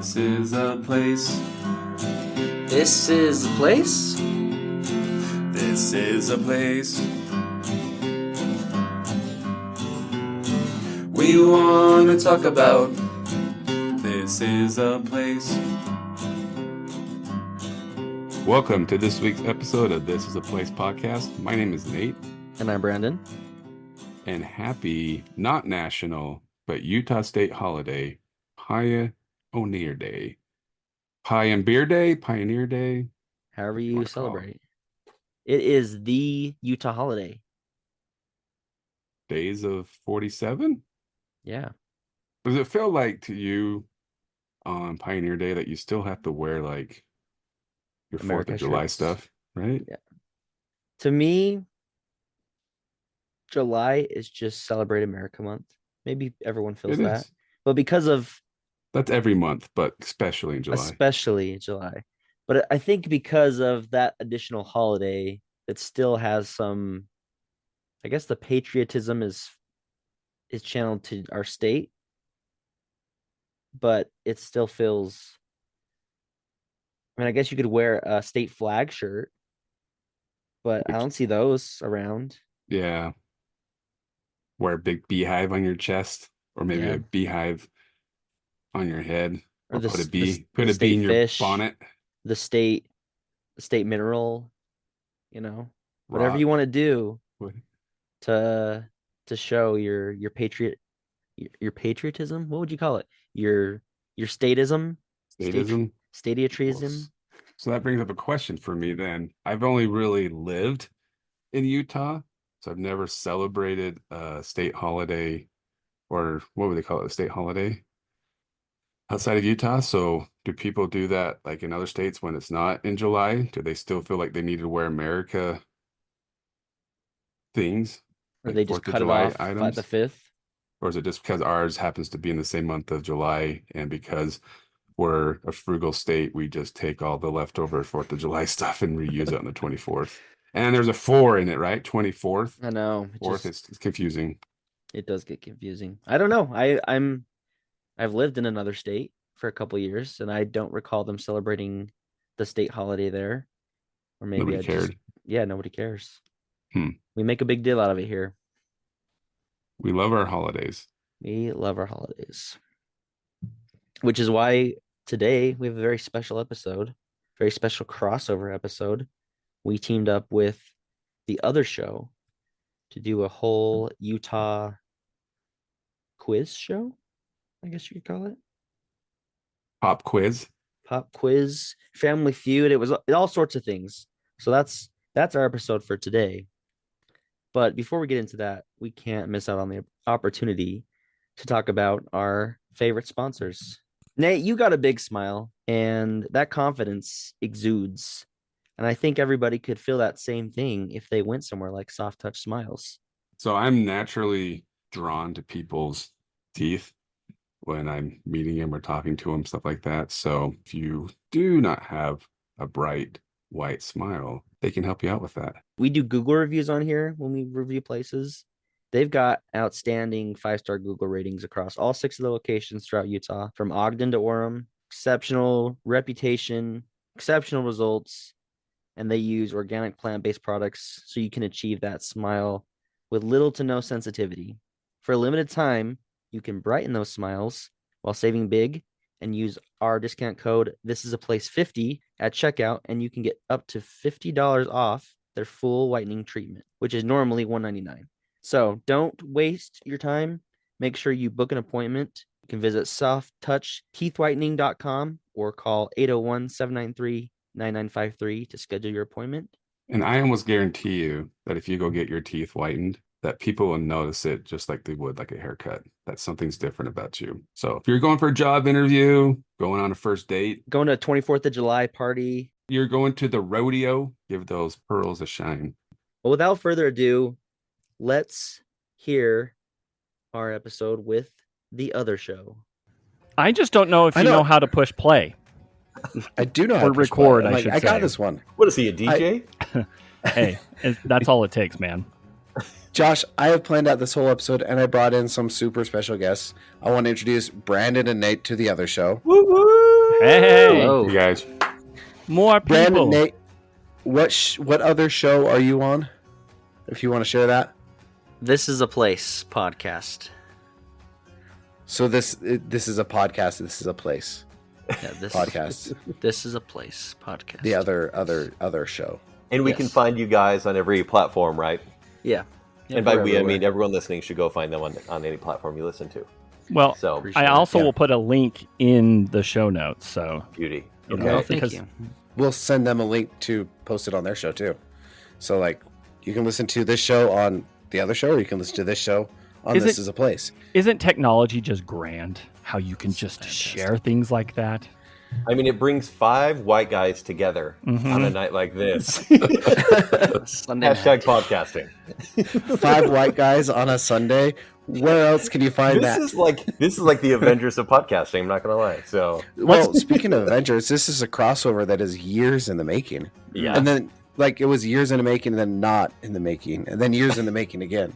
This is a place. This is the place. This is a place. We want to talk about. This is a place. Welcome to this week's episode of This is a Place podcast. My name is Nate. And I'm Brandon. And happy, not national, but Utah State holiday, Pioneer Day. Pioneer Day. However you celebrate. It is the Utah holiday. Days of 47? Yeah. Does it feel like to you on Pioneer Day that you still have to wear like your America 4th of July shirts. stuff, right? Yeah. To me, July is just Celebrate America Month. Maybe everyone feels It that. is. But because of... That's every month, but especially in July. Especially in July. But I think because of that additional holiday, it still has some... I guess the patriotism is channeled to our state. But it still feels... I mean, I guess you could wear a state flag shirt, but I don't see those around. Yeah. Wear a big beehive on your chest, or maybe a beehive on your head, or put a bee in your bonnet. The state mineral, whatever you want to do to show your patriotism. What would you call it? Your statism? Stadiatriism. So that brings up a question for me then. I've only really lived in Utah, so I've never celebrated a state holiday, or what would they call it, a state holiday outside of Utah. So do people do that like in other states when it's not in July? Do they still feel like they need to wear America things? Or like they just 4th of cut July it off items? by the 5th? Or is it just because ours happens to be in the same month of July, and because we're a frugal state, we just take all the leftover 4th of July stuff and reuse it on the 24th? And there's a 4 in it, right? 24th. I know. It's confusing. It does get confusing. I don't know. I've lived in another state for a couple years, and I don't recall them celebrating the state holiday there. Or maybe Nobody cared. Nobody cares. We make a big deal out of it here. We love our holidays. We love our holidays. Which is why today we have a very special episode, very special crossover episode. We teamed up with the other show to do a whole Utah quiz show, I guess you could call it. Pop quiz, Family Feud. It was all sorts of things. So that's our episode for today. But before we get into that, we can't miss out on the opportunity to talk about our favorite sponsors. Nate, you got a big smile, and that confidence exudes. And I think everybody could feel that same thing if they went somewhere like Soft Touch Smiles. So I'm naturally drawn to people's teeth when I'm meeting them or talking to them, stuff like that. So if you do not have a bright white smile, they can help you out with that. We do Google reviews on here when we review places. They've got outstanding 5-star Google ratings across all 6 of the locations throughout Utah, from Ogden to Orem. Exceptional reputation, exceptional results, and they use organic plant-based products so you can achieve that smile with little to no sensitivity. For a limited time, you can brighten those smiles while saving big and use our discount code ThisIsAPlace50 at checkout, and you can get up to $50 off their full whitening treatment, which is normally $199. So don't waste your time. Make sure you book an appointment. You can visit softtouchteethwhitening.com or call 801-793-9953 to schedule your appointment. And I almost guarantee you that if you go get your teeth whitened, that people will notice it just like they would like a haircut, that something's different about you. So if you're going for a job interview, going on a first date, going to a 24th of July party, you're going to the rodeo, give those pearls a shine. Well, without further ado, let's hear our episode with the other show. I just don't know if you know how to push play. I do know how to record. I should say. I got this one. What is he, a DJ? Hey, that's all it takes, man. Josh, I have planned out this whole episode, and I brought in some super special guests. I want to introduce Brandon and Nate to the other show. Woo woo! Hey, Hello. You guys. more people. Brandon, Nate, what other show are you on? If you want to share that. This is a place podcast. So this is a podcast. This is a place Yeah, this podcast. This is a place podcast. The other show. And we Yes. can find you guys on every platform, right? Yeah. And by we're we, I everywhere. mean everyone listening should go find them on any platform you listen to. Well, So, Appreciate I it. also Yeah. will put a link in the show notes. So, beauty. you Okay. know, Oh, thank because you. We'll send them a link to post it on their show too. So like you can listen to this show on the other show, or you can listen to this show on Is This it- Is a Place. isn't technology just grand? How you can just fantastic. share things like that? I mean, it brings 5 white guys together Mhm. on a night like this. Sunday Hashtag night. podcasting. 5 white guys on a Sunday. Where else can you find This that? is like the Avengers of podcasting. I'm not gonna lie. So Well, speaking of Avengers, this is a crossover that is years in the making. yeah, And then like it was years in the making and then not in the making and then years in the making again.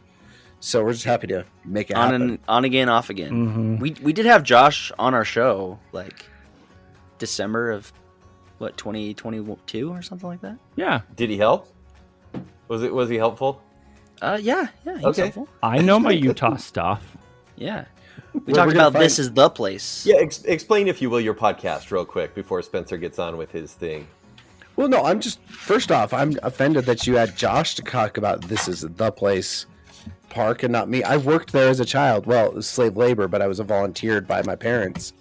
So we're just happy to make it happen. On again, off again. Mhm. We did have Josh on our show like December of 2022 or something like that. Yeah, did he help? Was he helpful? Yeah, he was Okay. helpful. I know my Utah stuff. Yeah. We We're talked gonna about This find- Is the Place. Yeah, explain if you will your podcast real quick before Spencer gets on with his thing. Well, no, I'm just first off, I'm offended that you had Josh to talk about This Is the Place park and not me. I worked there as a child. Well, it was slave labor, but I was volunteered by my parents.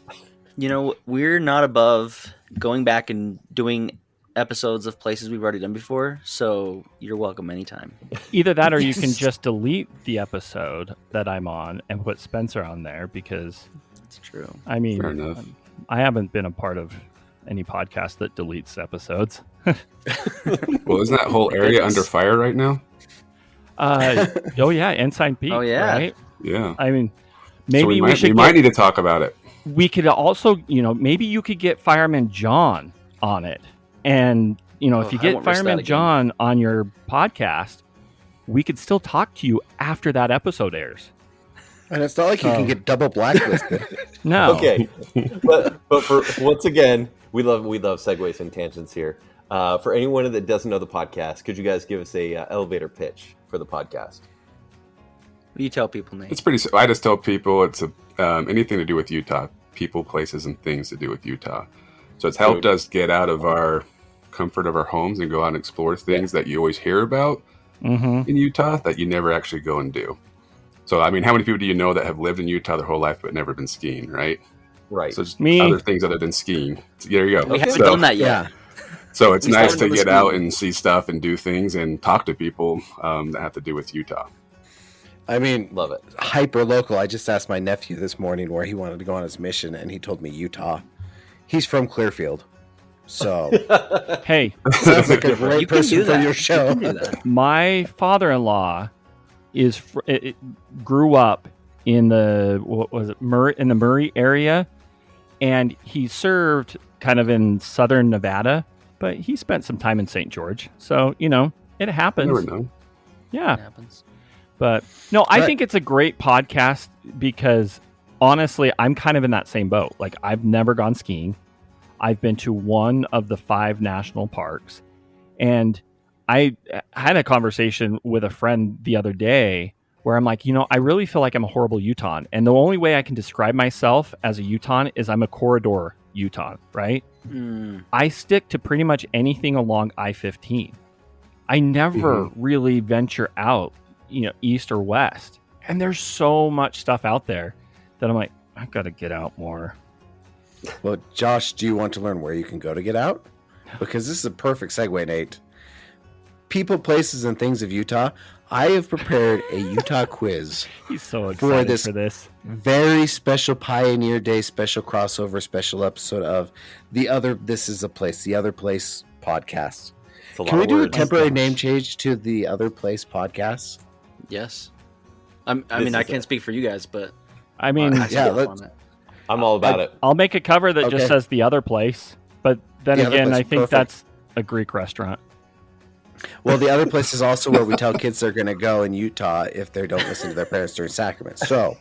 You know, we're not above going back and doing episodes of places we've already done before, so you're welcome anytime. Either that or you can just delete the episode that I'm on and put Spencer on there because, That's true. I mean, Fair enough. I haven't been a part of any podcast that deletes episodes. Well, isn't that whole area under fire right now? Oh, yeah, Ensign Peak. Oh, yeah. Right? Yeah. I mean, So maybe we we might need to talk about it. we could also, maybe you could get Fireman John on it. And, if you I get won't risk that Fireman again. John on your podcast, we could still talk to you after that episode airs. And it's not like you can get double blacklisted. No. Okay, but for once again, we love segues and tangents here. For anyone that doesn't know the podcast, could you guys give us a elevator pitch for the podcast? What do you tell people, Nate? It's pretty. I just tell people it's anything to do with Utah, people, places, and things to do with Utah. So it's helped us get out of our comfort of our homes and go out and explore things that you always hear about Mm-hmm. in Utah that you never actually go and do. So I mean, how many people do you know that have lived in Utah their whole life but never been skiing, right? Right. So just Me. other things other than skiing. So there you go. We haven't So- done that yet. Yeah. So it's We nice started to with get out skiing. and see stuff and do things and talk to people that have to do with Utah. I mean, Love it. hyper local. I just asked my nephew this morning where he wanted to go on his mission, and he told me Utah. He's from Clearfield. So Hey, sounds like a great You can person do for that. your You show. can do that. my father-in-law grew up in the in the Murray area, and he served kind of in southern Nevada, but he spent some time in St. George. So it I happens. never know. Yeah, It happens. but no, I Right. think it's a great podcast because honestly, I'm kind of in that same boat. Like I've never gone skiing. I've been to one of the 5 national parks, and I had a conversation with a friend the other day where I'm like, I really feel like I'm a horrible Utahn. And the only way I can describe myself as a Utahn is I'm a corridor Utahn, right? I stick to pretty much anything along I-15. I never really venture out, east or west. And there's so much stuff out there that I'm like, I've got to get out more. Well, Josh, do you want to learn where you can go to get out? Because this is a perfect segue, Nate. People, places, and things of Utah. I have prepared a Utah quiz. He's so excited this- for this. Very special Pioneer Day, special crossover, special episode of the other. This is a place, the other place podcast. It's a lot Can we of do a words. temporary name change to the other place podcast? Yes. I mean, This I is can't speak for you guys, but I mean, I yeah, still let's- on it. I'm all about it. I'll make a cover that Okay. just says the other place. But then The Other again, Place, I think perfect. that's a Greek restaurant. Well, the other place is also where we tell kids they're going to go in Utah if they don't listen to their parents during sacraments. So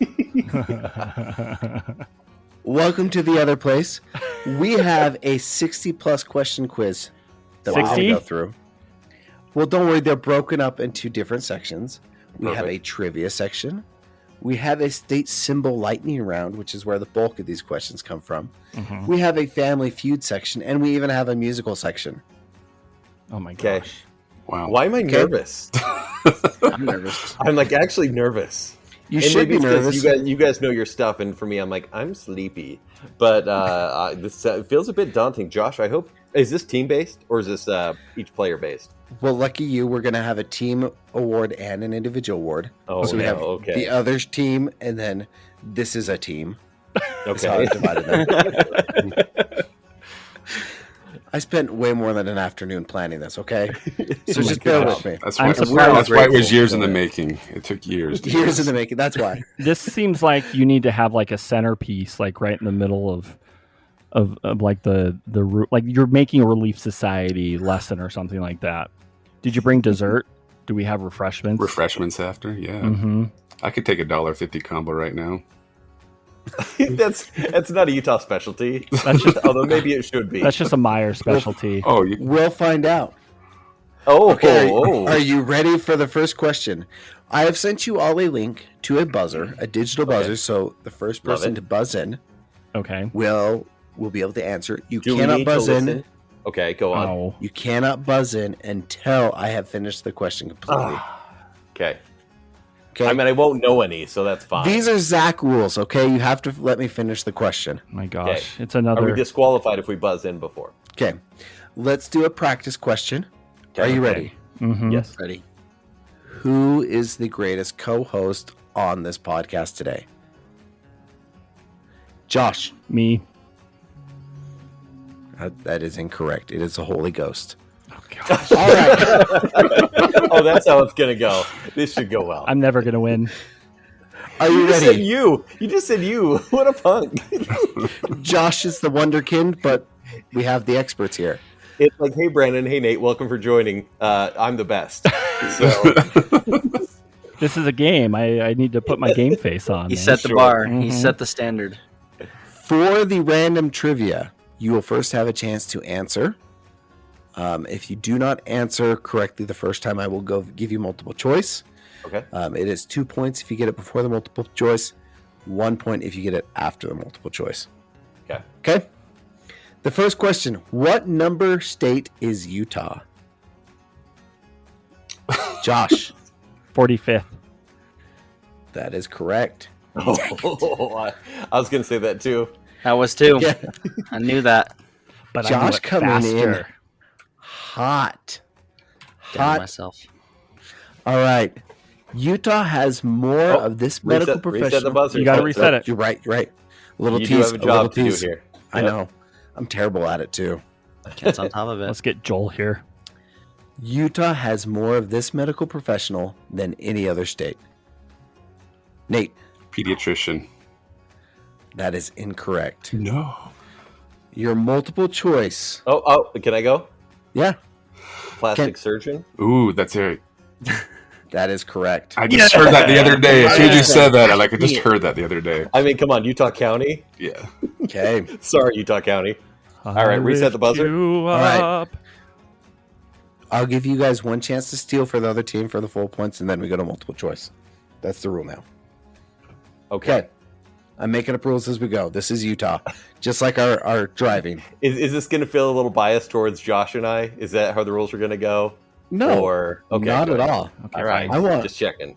welcome to the other place. We have a 60-plus question quiz that we're going to 60? go through. Well, don't worry. They're broken up into different sections. We have a Perfect. trivia section. We have a state symbol lightning round, which is where the bulk of these questions come from. Mhm. We have a family feud section, and we even have a musical section. Oh my Okay. gosh. Wow. Why am I nervous? I'm nervous. I'm like actually nervous. You And should maybe be it's 'cause nervous. You guys know your stuff, and for me, I'm like I'm sleepy. But this feels a bit daunting. Josh, I hope is this team based or is this each player based? Well, lucky you, we're going to have a team award and an individual award. Oh, So we have okay. the others team, and then this is a team. That's how I Okay. divided them. I spent way more than an afternoon planning this, okay? So Oh my just bear gosh. with me. That's I'm why, surprised. that's why it was Grateful years in for the it. making. It took years. to do Years this. in the making. That's why. This seems like you need to have like a centerpiece, like right in the middle of like the like you're making a Relief Society lesson or something like that. Did you bring dessert? Do we have refreshments? Refreshments after, yeah. Mm-hmm. I could take $1.50 combo right now. that's not a Utah specialty. That's just Although maybe it should be. that's just a Meyer specialty. Oh, you, We'll find out. Oh, Okay, oh. are you ready for the first question? I have sent you all a link to a buzzer, a digital Okay. buzzer, so the first Love person it. to buzz in Okay. will be able to answer. You Do we cannot need buzz to in. listen? Okay, go on. Oh. You cannot buzz in until I have finished the question completely. Okay. Okay. I mean, I won't know any, so that's fine. These are Zach rules, okay? You have to let me finish the question. My gosh. Okay. It's Are we another disqualified if we buzz in before? Okay. Let's do a practice question. Are you ready? Mhm. Yes. Ready? Who is the greatest co-host on this podcast today? Josh. Me. That is incorrect. It is the Holy Ghost. Oh gosh. All right. Oh, that's how it's gonna go. This should go well. I'm never gonna win. Are you You just said ready? you. You just said you. What a punk. Josh is the wonderkind, but we have the experts here. It's like, hey, Brandon. Hey, Nate. Welcome for joining. I'm the best. So This is a game. I need to put my game face on. He man. set the Sure. bar. He Mhm. set the standard. For the random trivia, you will first have a chance to answer. If you do not answer correctly the first time, I will give you multiple choice. okay. It is 2 points if you get it before the multiple choice, 1 point if you get it after the multiple choice. Okay. Okay. The first question: what number state is Utah? Josh, 45th. that is correct. Oh, I was gonna say that too. I was too. Yeah. I knew that. But I Josh knew it coming in. faster. Hot. Down Hot. myself. All right. Utah has more of this medical Reset the professional. buzzer. You gotta So- reset it. You're right. You're right. A little You tease. do have a little job to do tease. here. I Yep. know. I'm terrible at it too. Cat's on top of it. Let's get Joel here. Utah has more of this medical professional than any other state. Nate, pediatrician. that is incorrect. No. Your multiple choice. Oh, can I go? Yeah, Plastic surgeon. Ooh, that's it. that is correct. I just heard that the other day. As soon as you Yeah. said that, I just Yeah. heard that the other day. I mean, come on, Utah County. Yeah. Okay. Sorry, Utah County. All right, reset the buzzer. You right. up. I'll give you guys one chance to steal for the other team for the full points, and then we go to multiple choice. That's the rule now. Okay. Okay. I'm making up rules as we go. This is Utah. Just like our driving. Is this going to feel a little biased towards Josh and I? Is that how the rules are going to go? No, Or okay, not good. at all. Okay, All right, I want- just checking.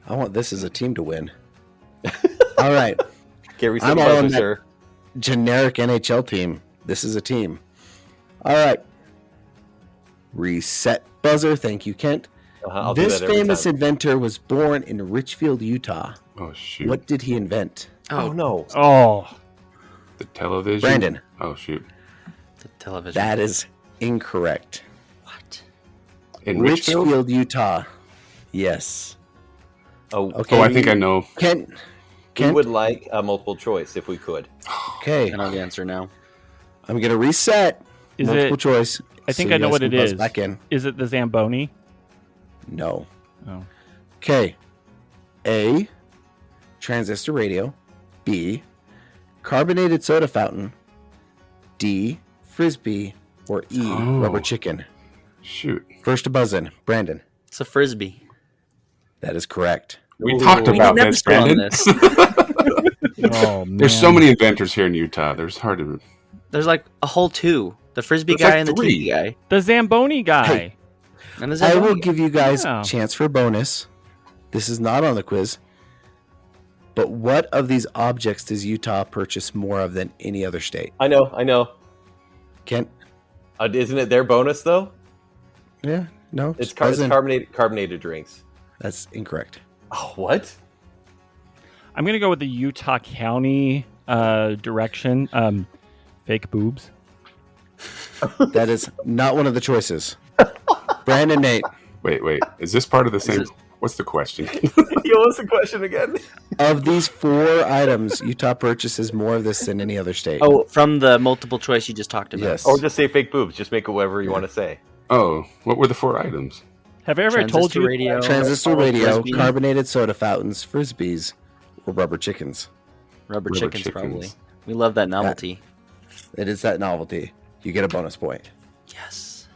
I want this as a team to win. All right. Okay, reset I'm the all buzzer, on that. sir. Generic NHL team. This is a team. All right. Reset buzzer. Thank you, Kent. I'll do This that every famous time. inventor was born in Richfield, Utah. Oh shoot. What did he invent? Oh no! Oh, The television. Brandon. Oh shoot. The television. That is incorrect. What? In Richfield. Utah. Yes. Oh, Okay. Oh, I think I know. Kent. We Kent. would like a multiple choice if we could. Okay. I know the answer now. I'm gonna reset. Is Multiple it? choice. I think so I know you what guys it can buzz is. Back in. Is it the Zamboni? No. Oh. Okay. A. Transistor radio. B. carbonated soda fountain, D, frisbee, or E, Oh. rubber chicken? Shoot. First to buzz in, Brandon. It's a frisbee. That is correct. We Ooh. talked We about never this, stay on Brandon. this. Oh man. There's so many inventors here in Utah. There's hard to. There's like a whole two. The frisbee There's guy like and the three. tiki guy. The Zamboni guy. Hey. And the I will Zamboni guy. give you guys Yeah. a chance for a bonus. This is not on the quiz. But what of these objects does Utah purchase more of than any other state? I know. Kent? Isn't it their bonus though? Yeah, no. It's, just buzz in. carbonated drinks. That's incorrect. Oh, what? I'm gonna go with the Utah County direction. Fake boobs. That is not one of the choices. Brandon, Nate, Wait. Is this part of the same? it- What's the question? Yo, what's the question again? of these 4 items, Utah purchases more of this than any other state. Oh, from the multiple choice you just talked about. yes. Or just say fake boobs. Just make it whatever you want to say. Oh, what were the 4 items? Have I ever told Transistor you? radio. Transistor radio, Frisbee, carbonated soda fountains, frisbees, or rubber chickens. rubber Rubber chickens, chickens. probably. We love that novelty. It is that novelty. You get a bonus point. Yes.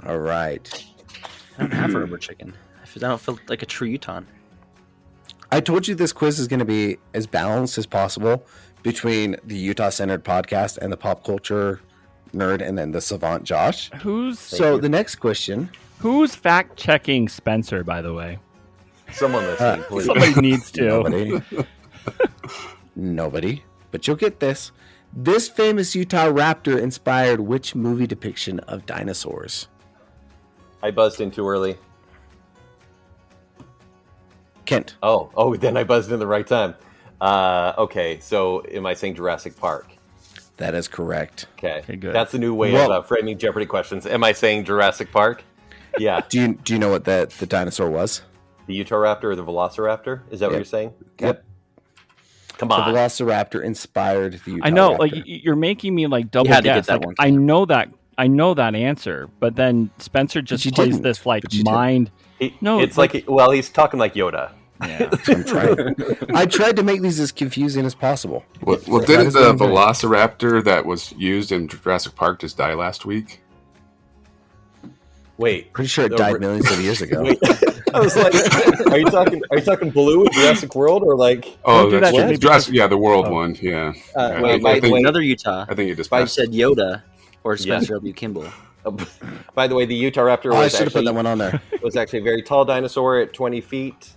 All right. I don't have a rubber chicken. I don't feel like a true Utahn. I told you this quiz is going to be as balanced as possible between the Utah-centered podcast and the pop culture nerd and then the savant Josh. Who's The next question, who's fact checking Spencer? By the way, Someone listening, please. somebody needs to. nobody. Nobody. But you'll get this. This famous Utah raptor inspired which movie depiction of dinosaurs? I buzzed in too early. Kent. Oh, then I buzzed in the right time. Okay, so am I saying Jurassic Park? That is correct. Okay, good. That's the new way Well- of framing Jeopardy questions. Am I saying Jurassic Park? Yeah, Do you know what the dinosaur was? the Utah Raptor or the Velociraptor? Is that what Yep. you're saying? Yep. Come The on. Velociraptor inspired the Utah I know, raptor. like you're making me like double had to get guess. that Like one. I know that answer, but then Spencer just you plays didn't. this like But you didn't. mind. No, It's like, well, he's talking like Yoda. Yeah. I'm trying. I tried to make these as confusing as possible. Well, That didn't is the what I'm doing. Velociraptor that was used in Jurassic Park just die last week? Wait, Pretty sure it The died ri- millions of years ago. wait. I was like, are you talking Blue in Jurassic World or like? Oh, do that's that to right. me Jurassic, yeah, the world Oh. one. Yeah. Wait, I by the think- way, another Utah. I think you just You passed. said Yoda or Spencer W. Kimball. By the way, the Utah Raptor Oh, I was should have put actually, that one on there. was actually a very tall dinosaur at 20 feet.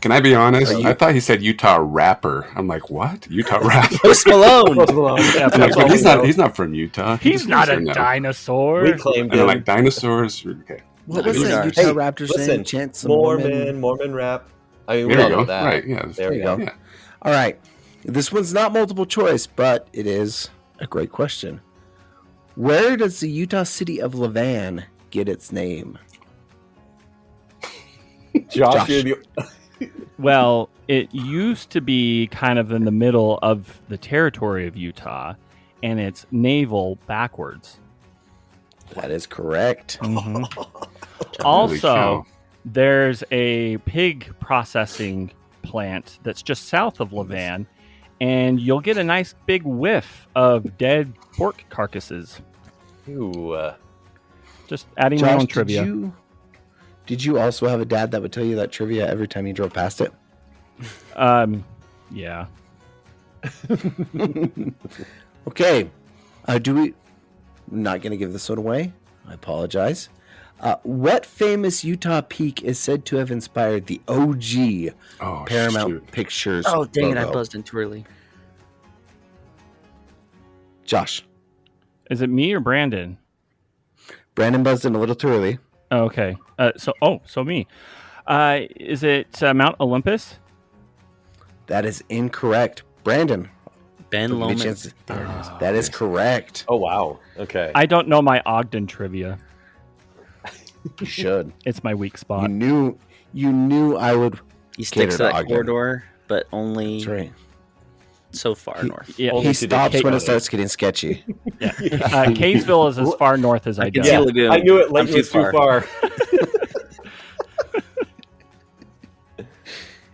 Can I be honest? Are you- I thought he said Utah rapper. I'm like, what? Utah rapper? Post Malone. Yeah, I'm like, that's all but we he's know. not. He's not from Utah. He's not a no. dinosaur. We claimed And they're him. like dinosaurs. Okay. What was Hey, that Utah hey, raptor saying? listen, Chant some Mormon rap. I mean, we There all you know go. that. Right. Yeah. There we you go. go. Yeah. All right. This one's not multiple choice, but it is a great question. Where does the Utah city of Levan get its name? Josh, Josh. you're the- Well, it used to be kind of in the middle of the territory of Utah, and it's naval backwards. That is correct. Mhm. Holy Also, cow. there's a pig processing plant that's just south of Levan, and you'll get a nice big whiff of dead pork carcasses. Ooh, Just adding my own Josh, trivia. did you also have a dad that would tell you that trivia every time you drove past it? Yeah. Okay. Not going to give this one away. I apologize. What famous Utah peak is said to have inspired the OG Oh, Paramount shoot. Pictures? Oh, dang it. I logo? buzzed in too early. Josh. Is it me or Brandon? Brandon buzzed in a little too early. Oh, okay. So me. Is it Mount Olympus? That is incorrect. Brandon. Ben Give me a Loman. chance to- That is correct. oh wow. Okay. I don't know my Ogden trivia. You should. It's my weak You spot. knew I would. He sticks Cater to to that Ogden. corridor, but only That's right. so far north. Yeah, Only He to stops the- when it starts getting sketchy. Kaysville is as far north as I can go. see Lagoon. I knew it. Lake I'm too was too far. far.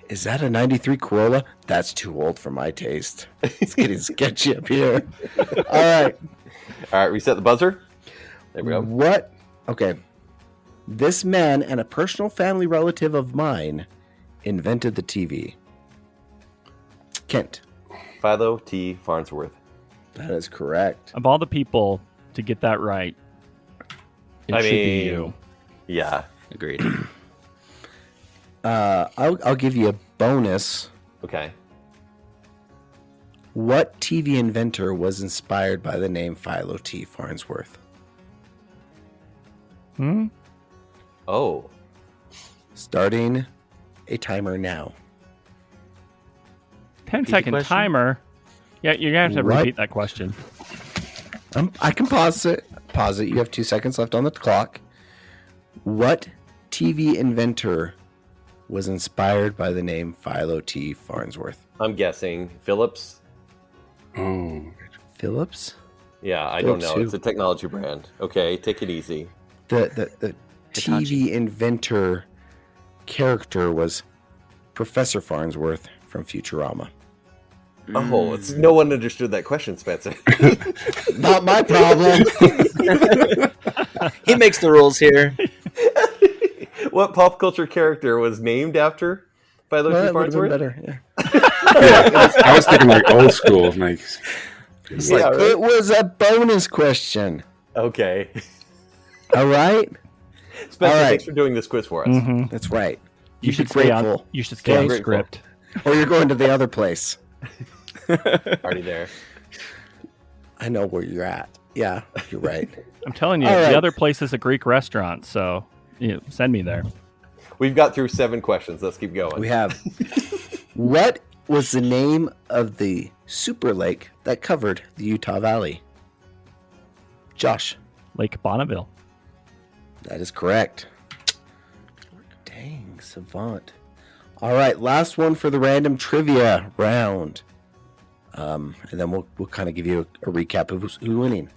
Is that a 93 Corolla? That's too old for my taste. It's getting sketchy up here. All right. All right, reset the buzzer. There we go. What? Okay. This man and a personal family relative of mine invented the TV. Kent. Philo T. Farnsworth. That is correct. Of all the people to get that right, it I should be mean- you. Yeah. Agreed. I'll give you a bonus. Okay. What TV inventor was inspired by the name Philo T. Farnsworth? Hmm? Oh. Starting a timer now. 10-second question? timer. Yeah, you're gonna have to What? repeat that question. I can pause it. Pause it. You have 2 seconds left on the clock. What TV inventor was inspired by the name Philo T. Farnsworth? I'm guessing Philips. Oh, Phillips? Yeah, I don't Philips know. who? It's a technology brand. Okay, take it easy. The TV inventor character was Professor Farnsworth from Futurama. Oh, it's no one understood that question, Spencer. Not my problem. He makes the rules here. What pop culture character was named after Philo Well, T. that would have been Farnsworth? better. Yeah. yeah. I was thinking like old school, like It's Yeah, like, right. it was a bonus question. Okay. All right? Spencer, All right. thanks for doing this quiz for us. Mhm. That's right. You Be should stay on. grateful, You should stay on Grateful. script. or you're going to the other place. Already there. I know where you're at. Yeah, you're right. I'm telling you, All right. the other place is a Greek restaurant, so send me there. We've got through 7 questions. Let's keep going. We have. What was the name of the super lake that covered the Utah Valley? Josh. Lake Bonneville. That is correct. Dang, savant. All right, last one for the random trivia round. And then we'll kind of give you a recap of who's winning.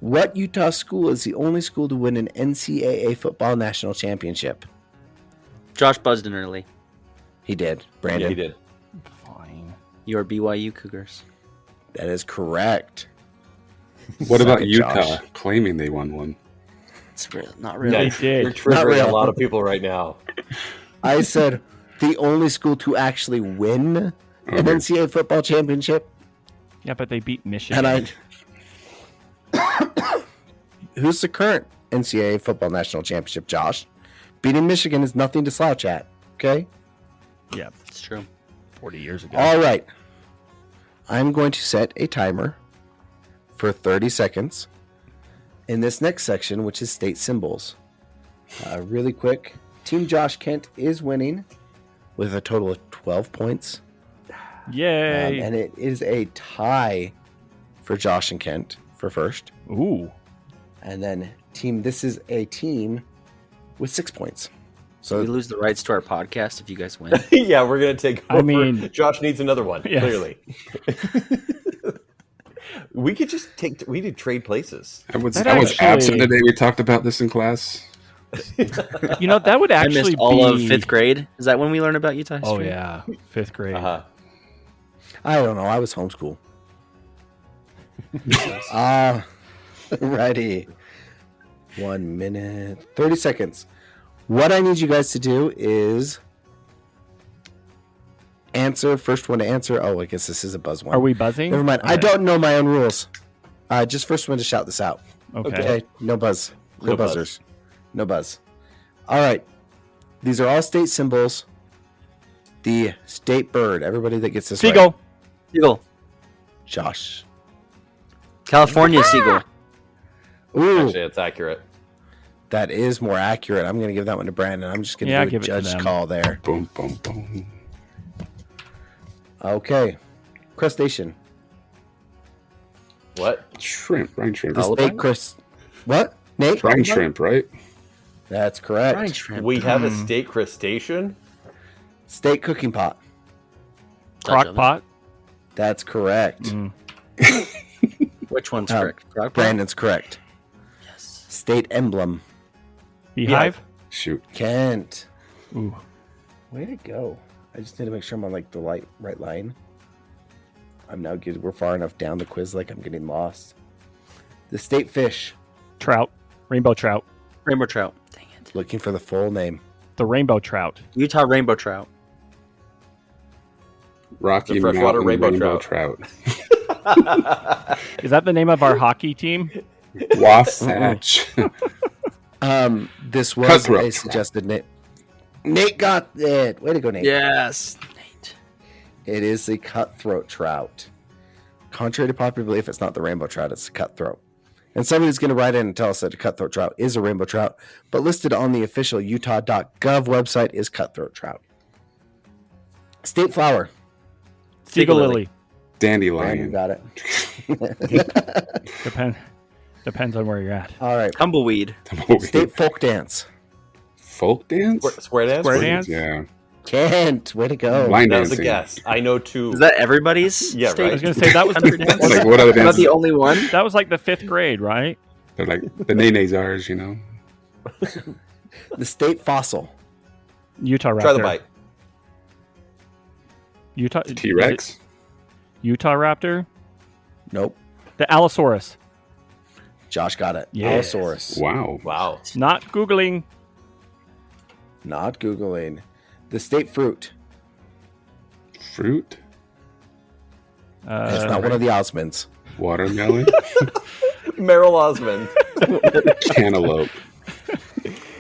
What Utah school is the only school to win an NCAA football national championship? Josh buzzed in early. He did. Yeah, Brandon. he did. Fine. Your BYU Cougars. That is correct. what about Suck it, Utah Josh. claiming they won one? It's real, not Yeah, really. They did. You're Not triggering a real. lot of people right now. I said the only school to actually win an Okay. NCAA football championship. Yeah, but they beat Michigan. And who's the current NCAA football national championship, Josh? Beating Michigan is nothing to slouch at. Okay? Yeah, It's true. 40 years ago. All right. I'm going to set a timer for 30 seconds in this next section, which is state symbols. Really quick. Team Josh Kent is winning with a total of 12 points. Yay! And it is a tie for Josh and Kent for first. Ooh. And then this is a team with 6 points. So we So lose the rights to our podcast if you guys win. Yeah, we're going to take over. I mean- Josh needs another one, Yes. clearly. We could just we could trade places. I was That absent actually- the day we talked about this in class. You know, that would I actually missed all be... of 5th grade. Is that when we learn about Utah history? Oh, yeah. 5th grade. Uh-huh. I don't know. I was homeschool. Ready. 1 minute, 30 seconds. What I need you guys to do is answer. First one to answer. Oh, I guess this is a buzz one. Are we buzzing? Never mind. I Okay. don't know my own rules. Just first one to shout this out. Okay. Okay. No buzz. No, No buzz. buzzers. No buzz. All right. These are all state symbols. The state bird. Everybody that gets this right. Seagull. Seagull. Josh. California seagull. Ooh, Actually, it's accurate. that is more accurate. I'm going to give that one to Brandon. I'm just going to Yeah, do a give it to judge them. call there. Boom, boom, boom. Okay. Crustacean. What? Shrimp, brine shrimp. The state What? Nate? Brine shrimp, right? That's correct. Brine shrimp. We have a state crustacean? State cooking pot. Dutch Crock oven. pot. That's correct. Mm. Which one's Um, correct? Crock pot? Brandon's correct. Yes. State emblem. Beehive. Shoot. Kent. Ooh. Way to go. I just need to make sure I'm on like the right line. I'm now good. We're far enough down the quiz, like I'm getting lost. The state fish. Trout. Rainbow trout. Rainbow trout. Dang it. Looking for the full name. The rainbow trout. Utah rainbow trout. Rocky The freshwater Mountain rainbow trout. Is that the name of our hockey team? Wasatch. This was Cutthroat a trout. suggested name. Nate got it. Way to go, Nate. Yes. Nate. It is a cutthroat trout. Contrary to popular belief, it's not the rainbow trout, it's a cutthroat. And somebody's going to write in and tell us that a cutthroat trout is a rainbow trout, but listed on the official utah.gov website is cutthroat trout. State flower. Seagull Lily. lily. Brandon Dandelion. got it. Depends on where you're at. All right. Tumbleweed. State folk dance. Folk dance? Square dance? Square dance? Yeah. Kent, way to go. Line That was a dancing. guess. I know two. Is that everybody's? Yeah, state right. I was gonna say that was country dance? Like, what other Am I dances? the only one? that was like the 5th grade, right? They're like the Nene Czars, you know? The state fossil. Utah raptor. Try the bite. Utah T-Rex? is it Utah raptor. Nope. The Allosaurus. Josh got it. Yes. Allosaurus. Wow. Wow. Not googling. Not Googling. The state fruit. Fruit? It's not one of the Osmonds. Watermelon? Merrill Osmond. Cantaloupe?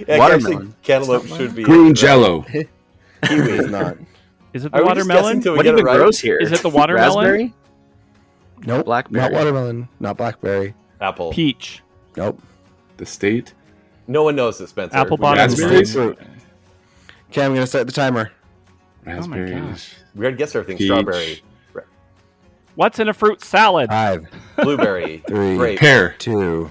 Yeah, Watermelon. Cantaloupe should be. Green Jello? Kiwi is not. Is it Are the we just guessing watermelon? till we What get it even right? grows here? Is it the watermelon? Raspberry? Nope. Blackberry. Not watermelon. Not blackberry. Apple. Peach. Nope. The state? No one knows it, Spencer. Apple We bottom gotta- Raspberry. State fruit. Okay, I'm going to start the timer. Raspberries? gosh. We already guessed everything. Peach. Strawberry, What's in a fruit salad? 5, blueberry, 3, grape. Pear? 2,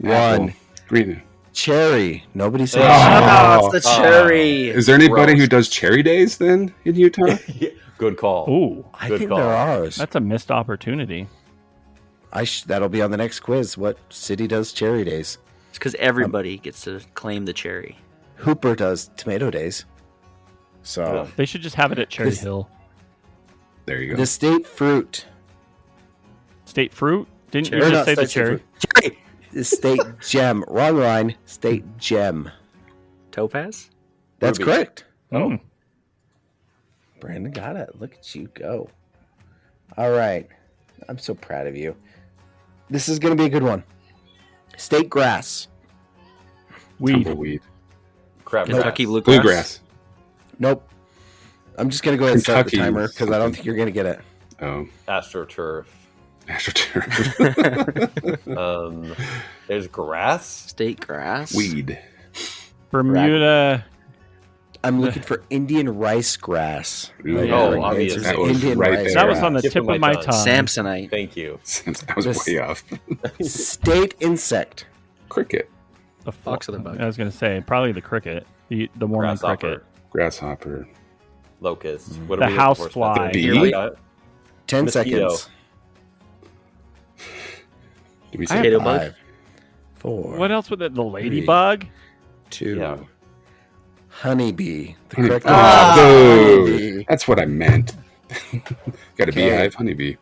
Apple. 1. Green? Cherry. Nobody said Oh. Oh, it's the cherry. Is there anybody Gross. who does cherry days then in Utah? Yeah, good call. Ooh, I Good think call. there are. that's a missed opportunity. That'll be on the next quiz. What city does cherry days? It's because everybody gets to claim the cherry. Hooper does tomato days. So They should just have it at Cherry This- Hill. There you go. the state fruit. State fruit? Didn't you Or just not say the state cherry? fruit. Cherry. The state gem. Wrong line. State gem. Topaz? That's Ruby. correct. Oh, Brandon got it. Look at you go. All right. I'm so proud of you. This is going to be a good one. State grass. weed. Tumbleweed. Crabgrass. Kentucky bluegrass. Bluegrass. Nope. I'm just going to go ahead and start the Kentucky timer because I don't think you're going to get it. Oh. AstroTurf. AstroTurf. There's grass. State grass. Weed. Bermuda. I'm looking for Indian rice grass. Ooh. Right Oh, there. obvious. It's That was Indian right rice there. That was on the Tip tip of of my my tongue. tongue. Samsonite. Thank you. Since I was This- way off. State insect. Cricket. The Fox or the bug? I was going to say probably the cricket. The Mormon cricket. Grasshopper. Grasshopper. Locust. The What are we looking house for, fly. Spencer? The You bee? like that? 10 Mosquito. seconds. Did we I have say Potato bug. 5, 4, What else with it? The ladybug? 2. Yeah. Honeybee. The Honey- correct Ah, answer is boo. honeybee. That's what I meant. Got a Okay. beehive, honeybee.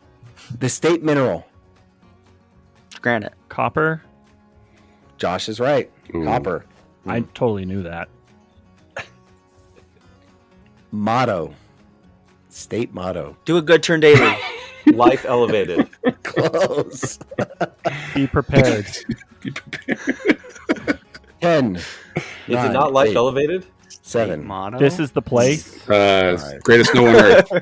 The state mineral. Granite. Copper? Josh is right. Ooh. Copper. I totally knew that. Motto. State motto. Do a good turn daily. Life elevated. Close. Be prepared. Be prepared. 10. Is it not life elevated? 7. Motto. This is the place. Greatest snow on earth.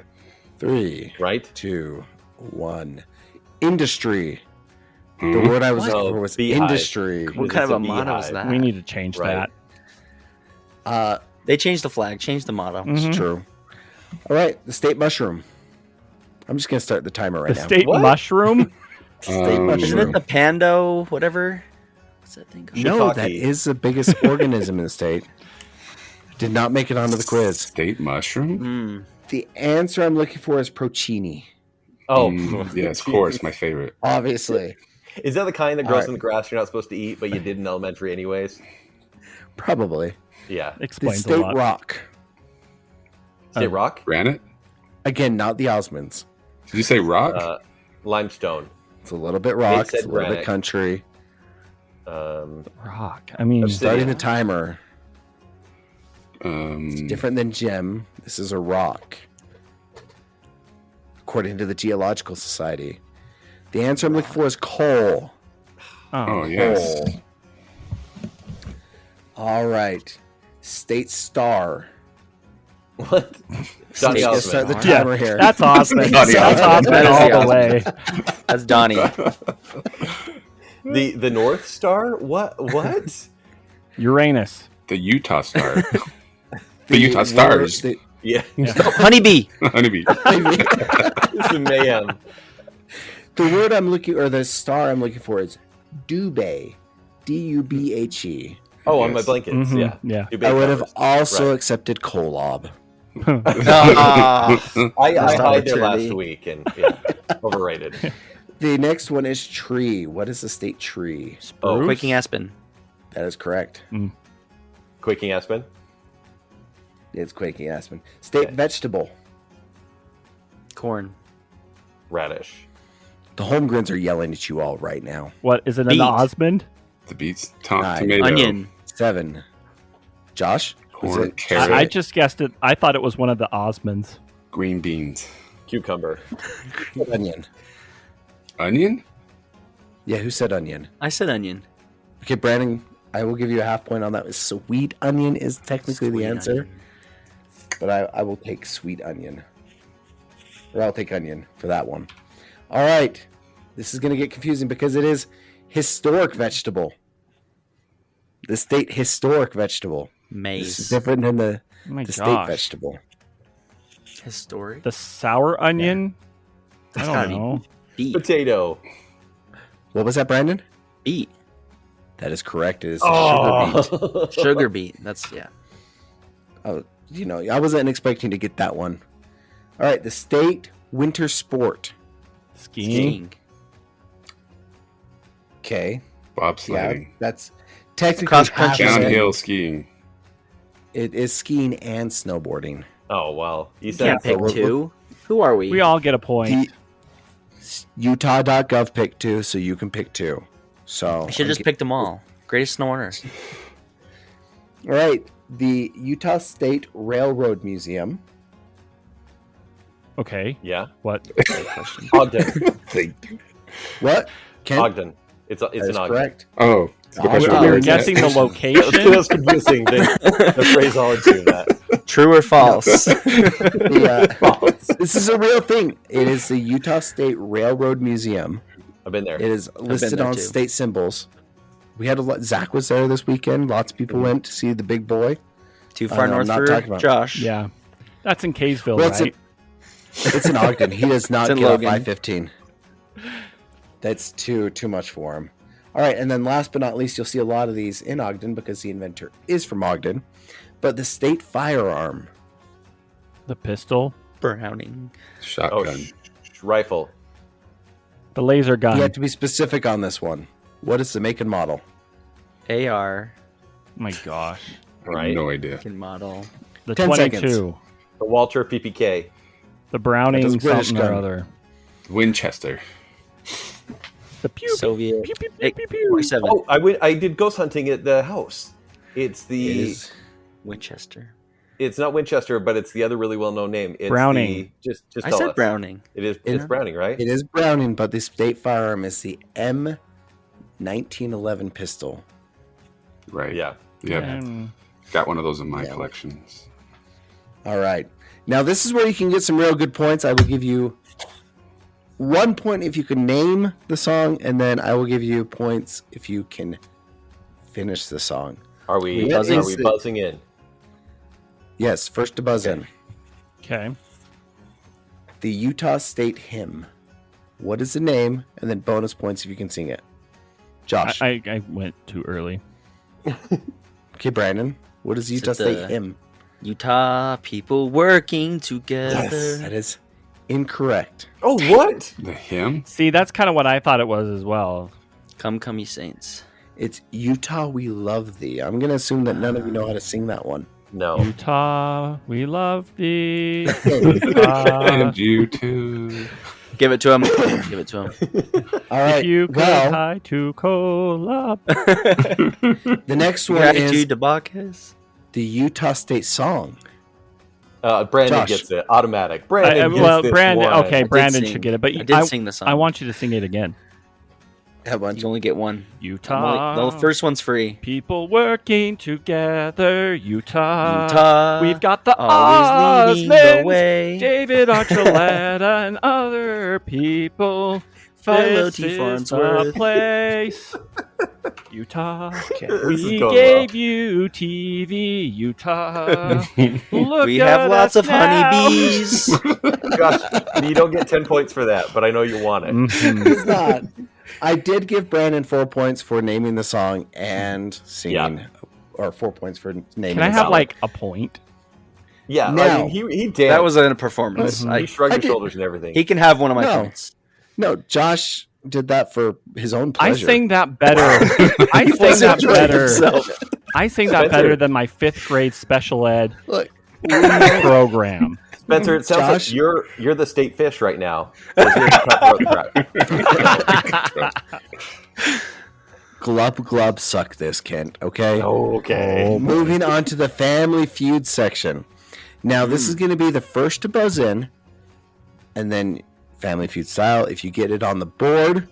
3, Right? 2, 1. Industry. The Mhm. word I was What? looking for was Beehive. industry. What It's kind of a a motto is beehive. that? We need to change Right. that. They changed the flag. Changed the motto. Mhm. It's true. All right. The state mushroom. I'm just going to start the timer right The now. state What? mushroom? State Isn't Isn't mushroom. it the pando? Whatever. What's that thing called? No, that Shiitake. is the biggest organism in the state. Did not make it onto the quiz. State mushroom? Mm. The answer I'm looking for is porcini. Oh, Yes, of course. My favorite. Obviously. Is that the kind that grows Alright. in the grass you're not supposed to eat, but you did in elementary anyways? Probably. Yeah. The Explains a state lot. rock. State rock? Granite? Again, not the Osmonds. Did you say rock? Limestone. It's a little bit rock. said It's a little bit granite. country. Rock. I mean, Obsidian. Starting the timer. Um, It's different than gem. This is a rock. According to the Geological Society. The answer I'm looking for is coal. oh, yes. Coal. All right. State star. What? Donny State Let's start Osmond. the Yeah, timer here. that's Osmond. Donnie That's Osmond. Osmond all the Osmond. way. That's Donnie. The North Star? What? Uranus. The Utah Star. the Utah Stars. The, Yeah. Honeybee. Honeybee. This is mayhem. the word I'm looking, or the star I'm looking for is Dubhe. Dubhe. Oh, on my Yes. blankets. Mhm, Yeah. yeah. Dubé I would have covers. also Right. accepted Kolob. Ah, I Missed hired there last opportunity. week and yeah, overrated. The next one is tree. What is the state tree? Oh, Spruce? Quaking Aspen. That is correct. Quaking Aspen. It's quaking aspen. State Okay. vegetable. Corn. Radish. The Holmgrens are yelling at you all right now. What is it? Beet. An Osmond? The beets. Nine. Tomato. Onion. 7. Josh? Was Corn, it carrot. I just guessed it. I thought it was one of the Osmonds. Green beans. Cucumber. onion? Onion? Yeah, who said onion? I said onion. Okay, Brandon, I will give you a half point on that. Sweet onion is technically the Sweet answer, onion. but I will take sweet onion. Or I'll take onion for that one. All right. This is going to get confusing because it is historic vegetable. The state historic vegetable. This is Maize. different than the Oh my state gosh. vegetable. Historic. The sour onion? That's I gotta don't be know. beet. Potato. What was that, Brandon? Beet. That is correct. It is the sugar beet. Oh. Sugar beet. That's yeah. Oh, you know, I wasn't expecting to get that one. All right, the state winter sport. Skiing? Skiing. Okay, yeah, Bobsledding. that's technically Cross half country. of it. Downhill skiing. It is skiing and snowboarding. Oh well. You You said can't pick we're- two. Who are we? We all get a point. The Utah.gov picked 2, so you can pick 2. So I should just picked them all. Greatest snow on earth. All right, the Utah State Railroad Museum. Okay. yeah. What? Ogden. Thank you. What? Ken? Ogden. It's That an is Ogden. correct. Oh, the We question were We were was- guessing the It location. was confusing. The phraseology of that. True or false? This is a real thing. It is the Utah State Railroad Museum. I've been there. It is listed there on too. state symbols. We had a lot. Zach was there this weekend. Lots of people went to see the big boy. Too far I'm north not for talking about- Josh. Yeah. That's in Kaysville, Well, it's right? It's in Ogden. He does not It's in get off Logan. I-15. That's too much for him. All right, and then last but not least, you'll see a lot of these in Ogden because the inventor is from Ogden. But the state firearm. The pistol, Browning. Oh, Shotgun. rifle. the laser gun. You have to be specific on this one. What is the make and model? AR. Oh my gosh. I have Right. no idea. Can model. The 10 22. seconds. The Walter PPK. The Browning That does British something or gun. other. Winchester. The pew, Soviet. pew, pew, pew, Hey, pew, pew. 47. Oh, I did ghost hunting at the house. It's It the. is Winchester. It's not Winchester, but it's the other really well-known name. It's Browning. Just I tell said us. Browning. It is. It- It's Browning, right? It is Browning, but the state firearm is the M1911 pistol. Right. Yeah. Yep. Um, Got one of those in my Yeah. collections. All right. Now, this is where you can get some real good points. I will give you 1 point if you can name the song, and then I will give you points if you can finish the song. Are we? What Are is we it? buzzing in? Yes, first to buzz in. okay. The Utah State Hymn. What is the name? And then bonus points if you can sing it. Josh. I went too early. Okay, Brandon. What is the Is Utah it State the- Hymn? Utah people working together. That is incorrect. Oh, what? The hymn? See, that's kind of what I thought it was as well. Come, ye saints. It's Utah We Love Thee. I'm going to assume that none of you know how to sing that one. No. Utah, we love thee. And you too. Give it to him. Give it to him. All right. If you could well, high to cola. the next one is Gratitude to Bacchus. the Utah State song. Brandon Josh. gets it. Automatic. Brandon gets Well, this Brandon. one. Okay, did Brandon sing. should get it. But I did sing the song. I want you to sing it again. Have one. You only get one. Utah. The first one's free. People working together, Utah. Utah. We've got the always leading the Osmonds, way. David Archuleta, and other people. Philo This T. is the Farnsworth. place. Utah. This is We going gave you TV, Utah. Look We have at lots us of now. honeybees. well. Gosh, you don't get 10 points for that, but I know you want it. Mhm. It's not. I did give Brandon 4 points for naming the song and singing, or 4 points for naming. Can I the have song. like a point? Yeah, I Now- mean, he danced. That was a performance. Mhm. He shrugged I his did- shoulders and everything. He can have one of my No. points. No, Josh did that for his own I pleasure. sang that better. I sang wasn't that enjoying better. himself. I sang that Spencer. better than my 5th grade special ed Look, program. Spencer, it sounds Josh? like you're the state fish right now. You're the cutthroat crab. glub glub suck this, Kent. Okay. Okay. Moving on to the Family Feud section. Now, this is going to be the first to buzz in, and then Family Feud style. If you get it on the board,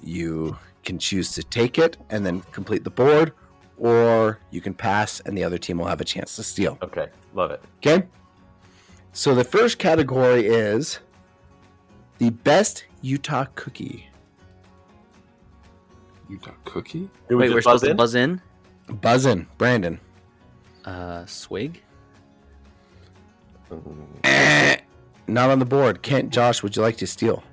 you can choose to take it and then complete the board, or you can pass, and the other team will have a chance to steal. Okay, love it. Okay? So the first category is the best Utah cookie. Utah cookie? Do we Wait, just we're supposed buzz to in? buzz in? Buzz in, Brandon. Swig? Not on the board. Kent, Josh, would you like to steal?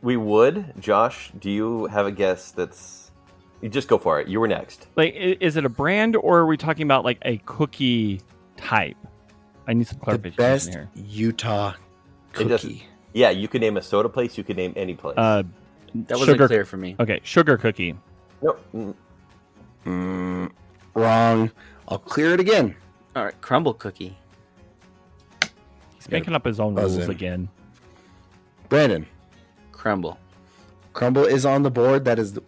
We would. Josh, do you have a guess that's... You just go for it. You were next. Like, is it a brand or are we talking about like a cookie type? I need some The clarification best here. Utah It just- cookie. Yeah, you could name a soda place. You could name any place. That wasn't Sugar- clear for me. Okay, sugar cookie. Nope. Wrong. I'll clear it again. All right, crumble cookie. He's making up his own buzz rules in. again. Brandon, Crumble. crumble is on the board. That is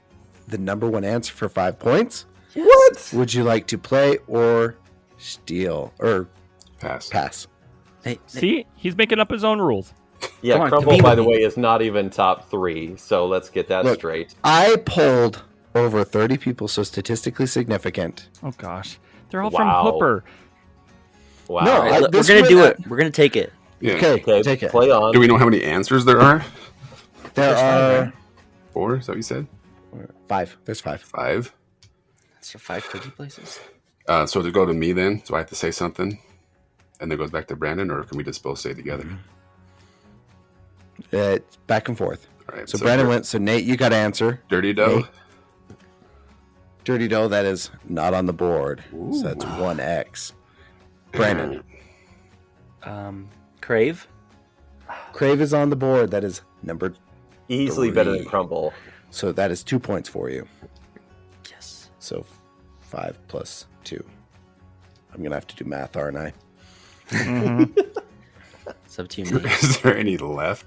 the number one answer for 5 points. What? Would you like to play or steal or Pass. pass? Hey, See, he's making up his own rules. Yeah, Come on, Crumble, compete by with the me. way, is not even top 3. So let's get that Look. straight. I polled over 30 people, so statistically significant. Oh gosh, they're all Wow. from Hooper. Wow. No, all right, I- look, we're this gonna went do at- it. We're gonna take it. Yeah. Okay, Okay, take it. play on. Do we know how many answers there are? There There's five, are right? 4? Is that what you said? 5. There's 5. 5? That's for 5 cookie places. So to go to me then, so I have to say something, and then it goes back to Brandon, or can we just both say it together? It's back and forth. All right. So Brandon went. So Nate, you got to answer. Dirty dough. Nate. Dirty dough. That is not on the board. So that's 1x. Brandon. Crave. Crave is on the board. That is number. Easily better than 3. Crumble. So that is 2 points for you. Yes. So 5 plus 2. I'm gonna have to do math, aren't I? It's up to you. Nate. Is there any left?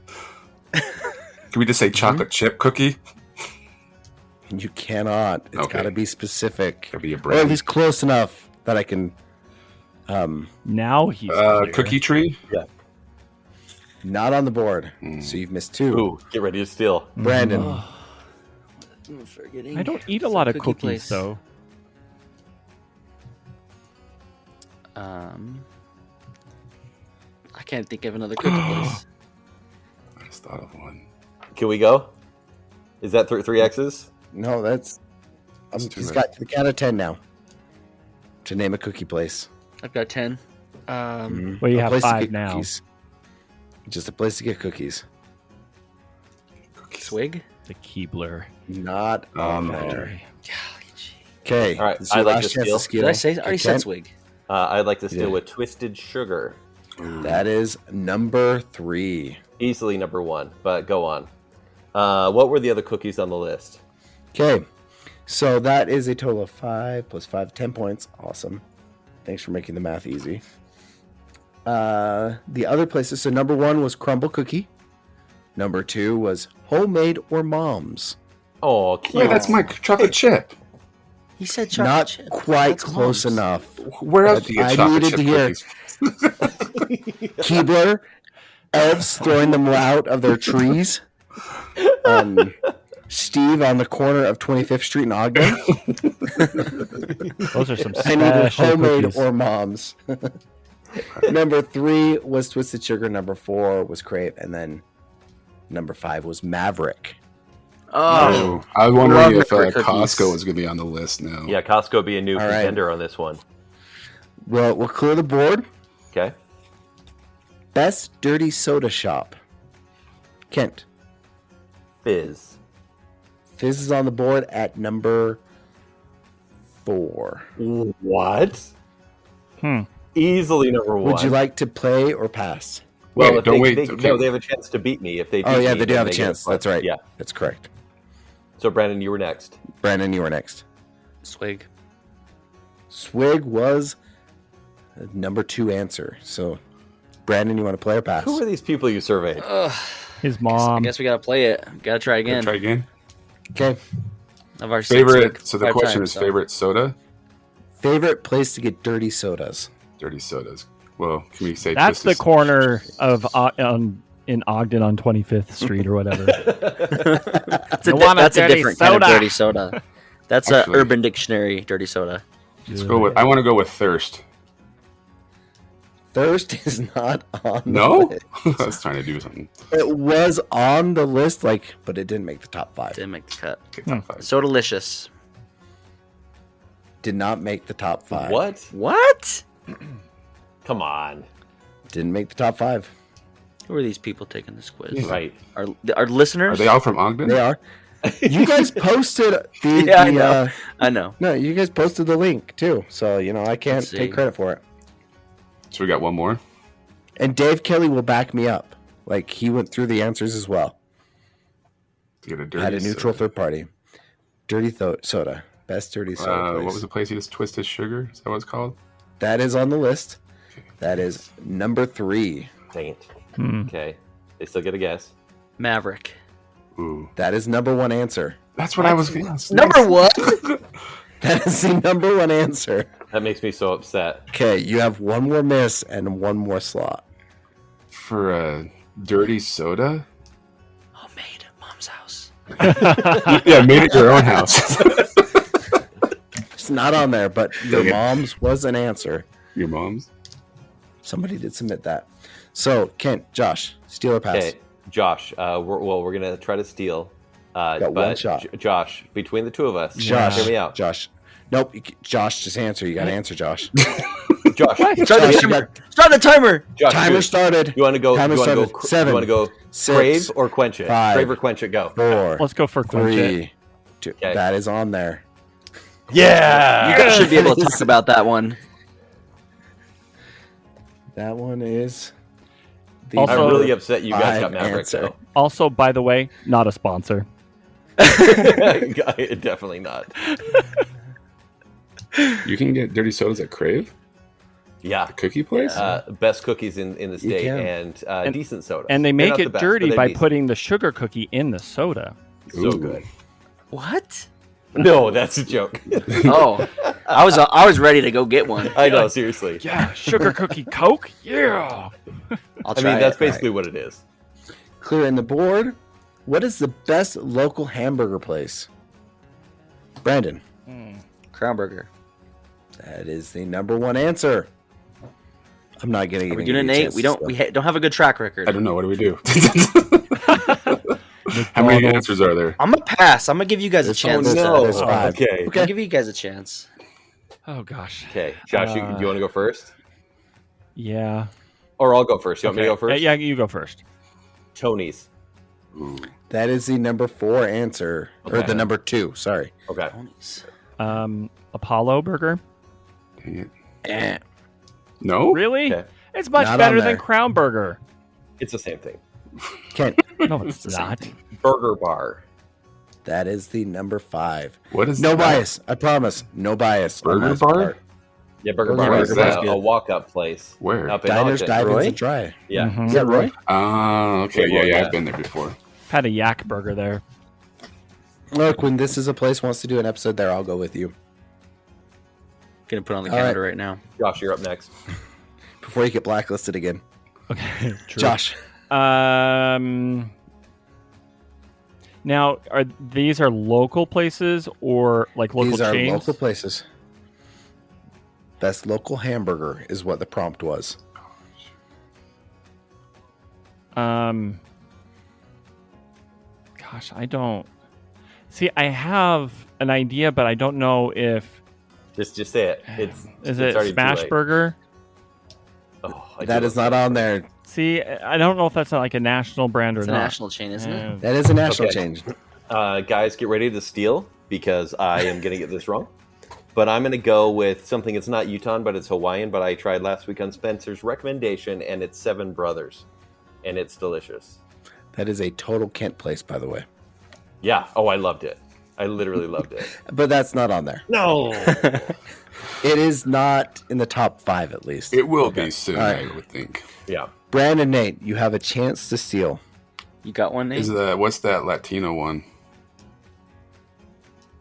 Can we just say chocolate chip cookie? You cannot. It's Okay. got to be specific, Could be a or at brand. least close enough that I can. Now he's clear. Cookie tree. Not on the board. So you've missed 2. Ooh, get ready to steal. Brandon. I'm forgetting. I don't eat a Some lot of cookie cookies, place. so I can't think of another cookie place. I just thought of one. Can we go? Is that three X's? No, that's. That's too He's many. got the count of 10 now. To name a cookie place. I've got 10. well, you A have place to 5 get now. cookies. Just a place to get cookies. Swig. The Keebler. Not on there. Factory. Okay. All right, This is your I'd like last to chance steal. Did I say? I already said Kent? swig. I'd like to steal Yeah. with Twisted Sugar. That is number 3. Easily number 1, but go on. What were the other cookies on the list? Okay. So that is a total of 5 plus 5, 10 points. Awesome. Thanks for making the math easy. The other places. So number 1 was Crumble Cookie. Number 2 was Homemade or Mom's. Oh, Wait, cute. that's my chocolate chip. He said chocolate Not chip. quite That's close Mom's. enough. Where else But do you I get chocolate needed chip to hear- cookies? Keebler, elves throwing them out of their trees. Steve on the corner of 25th Street in Ogden. Those are some I needed special Homemade cookies. or Mom's. Number 3 was Twisted Sugar. Number 4 was Crave. And then number 5 was Maverick. Oh, I was Love wondering if Maverick cookies. Costco was going to be on the list now. Yeah, Costco would be a new All right. contender on this one. Well, we'll clear the board. Okay. Best dirty soda shop. Kent. Fizz. Fizz is on the board at number 4. What? Hmm. Easily number 1. Would you like to play or pass? Well, Wait, if don't they, wait. They, okay. No, they have a chance to beat me. If they Oh, beat yeah, me, they do then have a they get chance. point. That's right. Yeah. That's correct. So, Brandon, you were next. Brandon, you were next. swig. Swig was the number 2 answer. So, Brandon, you want to play or pass? Who are these people you surveyed? Ugh. His I mom. guess we gotta play it. Gotta try again. Try again. Okay. Of our Favorite. So the 5 question times, is favorite soda, Favorite place to get dirty sodas? dirty sodas. Well, can we say That's the Twisted- corner of in Ogden on 25th Street or whatever. That's You want a that's a dirty different kind of soda. dirty soda. That's Actually- a Urban Dictionary dirty soda. Let's go with. I want to go with Thirst. Thirst is not on No, the I list. was trying to do something. It was on the list, but it didn't make the top 5. Didn't make the cut. Okay, top 5. So delicious. Did not make the top 5. What? What? Come on. Didn't make the top 5. Who are these people taking this quiz? Yeah. Right. Our listeners? Are they all from Ogden? They are. You guys posted the. Yeah, I the, know. I know. no, you guys posted the link too. So, I can't Let's see. take credit for it. So we got one more. And Dave Kelly will back me up. Like, he went through the answers as well. To get a dirty. Had a neutral soda. third party. Dirty soda. Best dirty soda. What place. was the place you just Twisted Sugar? Is that what it's called? That is on the list. That is number 3. Dang it. Hmm. Okay. They still get a guess. Maverick. Ooh, That is number 1 answer. that's what I was going to Number what? That is the number 1 answer. That makes me so upset. Okay, you have one more miss and one more slot. For a dirty soda. Homemade. Mom's house. Yeah, made it your own house. It's not on there, but your Okay. mom's was an answer. Your mom's. Somebody did submit that. So, Kent, Josh, steal or pass? Okay, Josh. We're gonna try to steal. Got one shot. Josh, between the two of us, Josh, hear me out. Josh. Nope, Josh, just answer. You got to answer, Josh. Josh, Start the Josh, you timer. Start the timer. Josh, Timer dude, started. You want to go? Timer You want to go? started. 7, You want to go? 6, Crave or quench it? 5, Crave or quench it? Go. 4, Let's go for Quench It. 3, 2. Okay. That is on there. Yeah. You guys should be able to talk about that one. That one is. The Also- I'm number really upset you guys got 5 Maverick answer. though. Also, by the way, not a sponsor. Definitely not. You can get dirty sodas at Crave, Yeah. the cookie place. Best cookies in the state can. and decent soda. And they They're make not it the best, dirty but they're by decent. putting the sugar cookie in the soda. so Ooh. good. What? No, that's a joke. Oh, I was ready to go get one. I know, seriously. Yeah, sugar cookie Coke. Yeah. I'll I try mean, that's it. basically what it is. Clearing the board. What is the best local hamburger place? Brandon. Crown Burger. That is the number 1 answer. I'm not getting. Are we doing it, Nate? We don't don't have a good track record. I don't know. What do we do? How many answers are there? I'm gonna pass. I'm gonna give you guys a There's chance. only- No. there's 5. Okay. I'll give you guys a chance. Oh gosh. Okay, Josh, do you want to go first? Yeah. Or I'll go first. You want me to go first? Yeah, you go first. Tony's. Ooh. That is the number 4 answer, or Okay. the number 2. Sorry. Okay. Ponies. Apollo Burger. Dang it. Eh. No. Really? Okay. It's much Not better on than there. Crown Burger. It's the same thing. Kent. No, it's the same not. thing. Burger Bar. That is the number 5. What is No that? bias. I promise. No bias. on Burger my bar? part. Yeah, Burger Burger Bar Bar's is good. a walk-up place. Where? Up in Diners, Ogden. Dive-Ins, Roy? and Try. Yeah. Mhm. Is that Roy? Okay, Yeah, yeah, yeah. I've been there before. Had a yak burger there. Look, when This Is a Place wants to do an episode there, I'll go with you. Gonna put on the All calendar right now. Josh, you're up next. Before you get blacklisted again. Okay, true. Josh. Now, are these local places or like local These are chains? local places. Best local hamburger is what the prompt was. Gosh, I don't see. I have an idea, but I don't know if Just say it. is it's it already too Smash late. Burger. Oh, I That do is love not on there. See, I don't know if that's like a national brand or It's a not. national chain, isn't it? That is a national Okay. change. Guys, get ready to steal because I am going to get this wrong. But I'm going to go with something. It's not Utahn, but it's Hawaiian. But I tried last week on Spencer's recommendation, and it's Seven Brothers, and it's delicious. That is a total Kent place, by the way. Yeah. Oh, I loved it. I literally loved it. But that's not on there. No. It is not in the top 5, at least. It will be soon, All right. I would think. Yeah. Brandon, Nate, you have a chance to steal. You got one, Nate? What's that Latino one?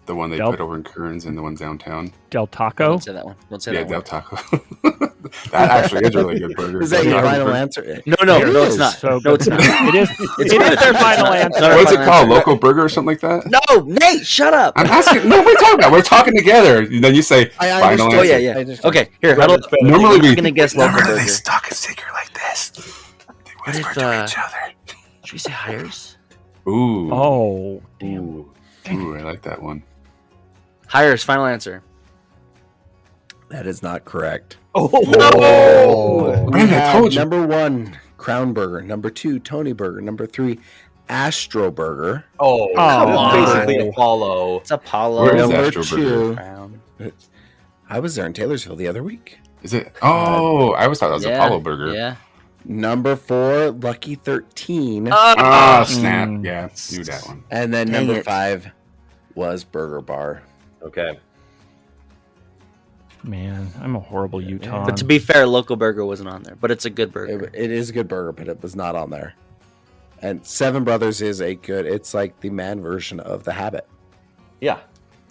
The one they Del- put over in Kearns and the one downtown. Del Oh, Taco. don't say that one. Don't say Yeah, that Del one. Taco. That actually is a really good burger. Is that your Yeah, final burger. answer? No, It no, it's is. not. So No, it's not. it is. It is their final answer. Not our What's it final called? answer. Local burger or something like that? No, Nate, shut up. I'm asking. No, we're talking about. We're talking together. Then you say I final understand. answer. Oh, yeah, yeah. I understand. Okay, here. Brandon's better. Normally I'm we. gonna guess local Normally burger. they stalk a secret like this. They What whisper if, to each other. Should we say hires? Ooh. Oh, damn. Ooh. Ooh, I like that one. Hires, final answer. That is not correct. Oh. We Man, I have told you. number 1, Crown Burger. Number 2, Tony Burger. Number 3, Astro Burger. Oh. Come It's on. basically Apollo. It's Apollo. Where is Number Astro Burger? 2, Crown. I was there in Taylorsville the other week. Is it? Oh, I always thought that was Yeah, Apollo Burger. Yeah. Number 4, Lucky 13. Ah, snap. Mm. Yeah, knew that one. And then Dang number it. 5 was Burger Bar. Okay. Man, I'm a horrible Utah. But to be fair, local burger wasn't on there, but it's a good burger. It is a good burger, but it was not on there. And Seven Brothers is it's like the man version of The Habit. Yeah.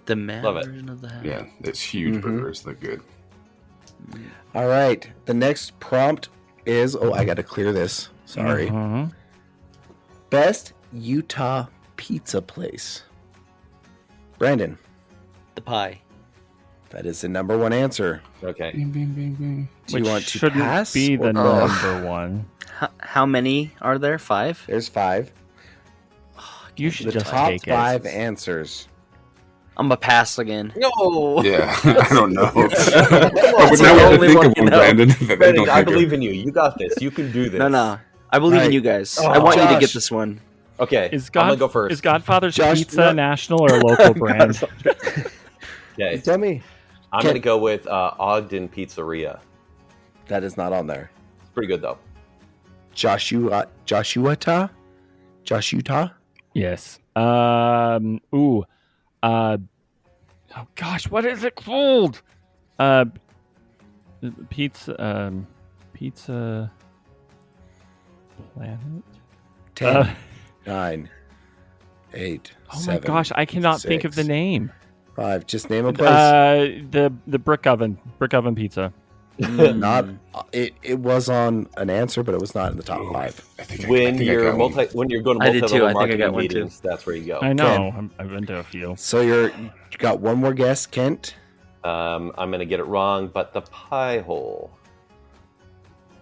The man Love it. version of the habit. Yeah, it's huge Mhm. burgers. They're good. All right. The next prompt is I got to clear this. Sorry. Mhm. Best Utah pizza place. Brandon, The pie. that is the number 1 answer. Okay. Bing, bing, bing, bing. Do you Which want to shouldn't pass? be the or- number one. How many are there? 5? There's 5. You should The just top take 5 it. answers. I'm gonna pass again. No. Yeah, I don't know. But It's now we the have to only think one of you one, know. Brandon. That they Brandon, don't I think of. believe in you. You got this. You can do this. No. I believe in Alright. you guys. Oh, I want you to Josh. get this one. Okay. Is I'm gonna go first. Is Godfather's Josh, Pizza no. national or a local brand? Okay. Tell me. I'm gonna go with Ogden Pizzeria. That is not on there. It's pretty good though. Joshua? Yes. Oh gosh, what is it called? Pizza. Pizza Planet. 10, 9, 8, Oh my 7, gosh, I cannot think of the 6, name. 5. Just name a place. The brick oven pizza. Not it was on an answer, but it was not in the top 5. I think I When got you're one. when you're going to I did too. multi-level I think I marketing got one too. meetings, that's where you go. I know. I've been to a few. So you got one more guess, Kent. I'm gonna get it wrong, but the pie hole.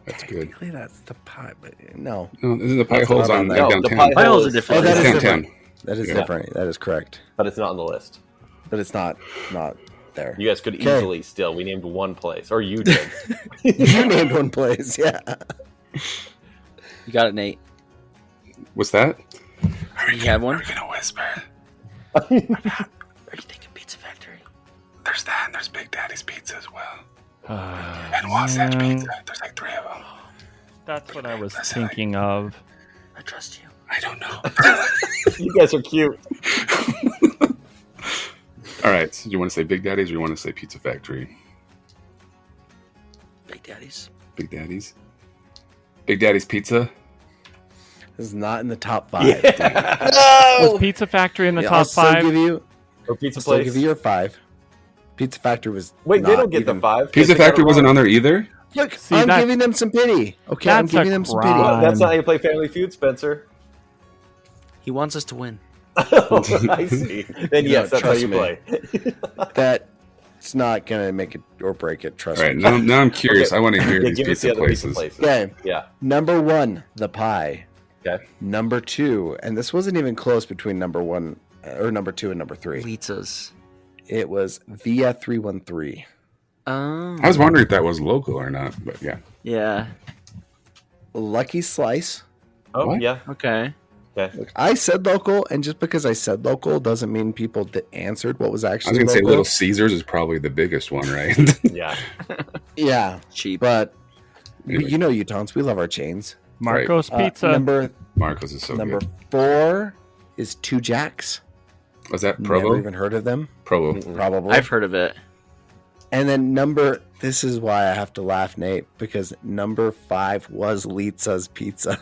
That's good. Technically, that's the pie, but no. No, isn't the pie That's holes not on on there there. No, the downtown? pie Pie hole holes are is different. Oh, that is Downtown. different. That is Yeah. different. That is correct. but it's not on the list. But it's not there. You guys could Okay. easily still. We named one place, or you did. You named one place, yeah. You got it, Nate. What's that? You had one? We're gonna whisper. Are you thinking Pizza Factory? There's that, and there's Big Daddy's Pizza as well. And And Wasatch Pizza. There's like 3 of them. That's what I was Listen, thinking of. I trust you. I don't know. You guys are cute. All right. So do you want to say Big Daddy's or you want to say Pizza Factory? place. Big Daddy's. Big Daddy's Pizza. This is not in the top 5. Was Pizza Factory in the Yeah, top I'll still 5? give you. Or Pizza I'll still Place. give you your 5. Pizza Factory was. Wait, they not don't get even- the 5. Pizza Factory wasn't on there either. Look, See, I'm that- giving them some pity. Okay, I'm That's a giving them some pity. crime. That's not how you play Family Feud, Spencer. He wants us to win. I see. Then You yes, know, that's how trust you me. play. That it's not gonna make it or break it. Trust All right, me. now I'm curious. Okay. I want to hear Yeah, these give us the pizza other pizza places. places. Okay, Yeah. number 1, the pie. Okay. Number 2, and this wasn't even close between number 1 or number 2 and number 3. Litzas. It was Via 313. Oh. I was wondering if that was local or not, but yeah. Yeah. Lucky Slice. Oh, What? yeah. Okay. Look, I said local, and just because I said local doesn't mean people that answered what was I was actually gonna say local. Little Caesars is probably the biggest one, right? Yeah. Yeah, Cheap. but Anyway. you know Utahns, we love our chains. Marco's Pizza. Number Marcos is so number good. 4 is Two Jacks. Was that Never Provo? even heard of them, Provo. Mm-mm. probably. I've heard of it. And then this is why I have to laugh, Nate, because number 5 was Litza's Pizza.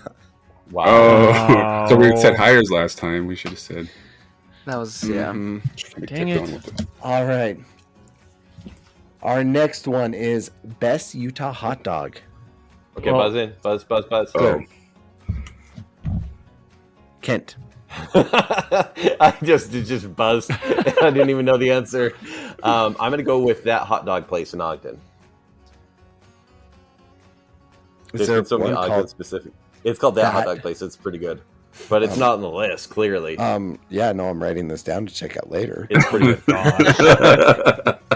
Wow. Oh, so we Wow. said hires last time. We should have said. That was yeah. Mhm. Should have Dang kept it. going with it. All right. Our next one is Best Utah Hot Dog. Okay, Well- buzz in. Buzz. Oh, Kent. I just buzzed. I didn't even know the answer. I'm going to go with that hot dog place in Ogden. Is There's there been so many one Ogden called? specific. It's called that hot That? dog place. It's pretty good. But it's not on the list, clearly. Yeah, no, I'm writing this down to check out later. It's pretty good.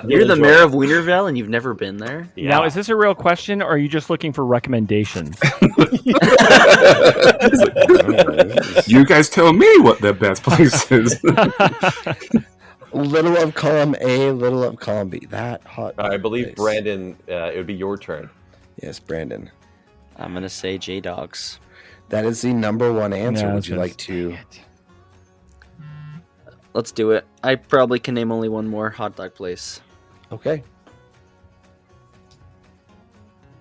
You're the enjoy mayor it. of Wienerville and you've never been there? Yeah. Now, is this a real question, or are you just looking for recommendations? you guys tell me what the best place is. Little of column A, little of column B. That hot. I dog believe, place. Brandon, it would be your turn. Yes, Brandon. I'm gonna say J Dogs. That is the number 1 answer. Yeah, I Would was you gonna like to? Let's do it. I probably can name only one more hot dog place. Okay.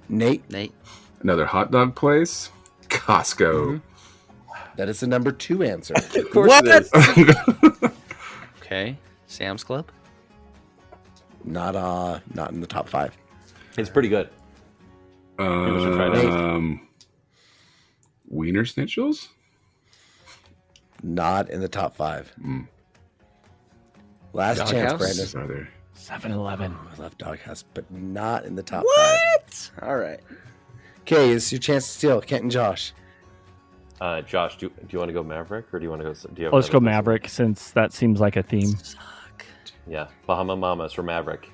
Nate, Nate. Another hot dog place. Costco. that is the number 2 answer. Of course it is. Okay. Sam's Club. not in the top 5. It's pretty good. People should try that. Wiener Schnitzel's. Not in the top 5. Mm. Last Doghouse? chance, Brandon. Are there? 7-Eleven. I love Doghouse, but not in the top 5. What? All right. Okay, it's your chance to steal. Kent and Josh. Josh, do you want to go Maverick or do you want to go? Do you have Let's go another place? Maverick, since that seems like a theme. Suck. Yeah, Bahama Mamas for Maverick.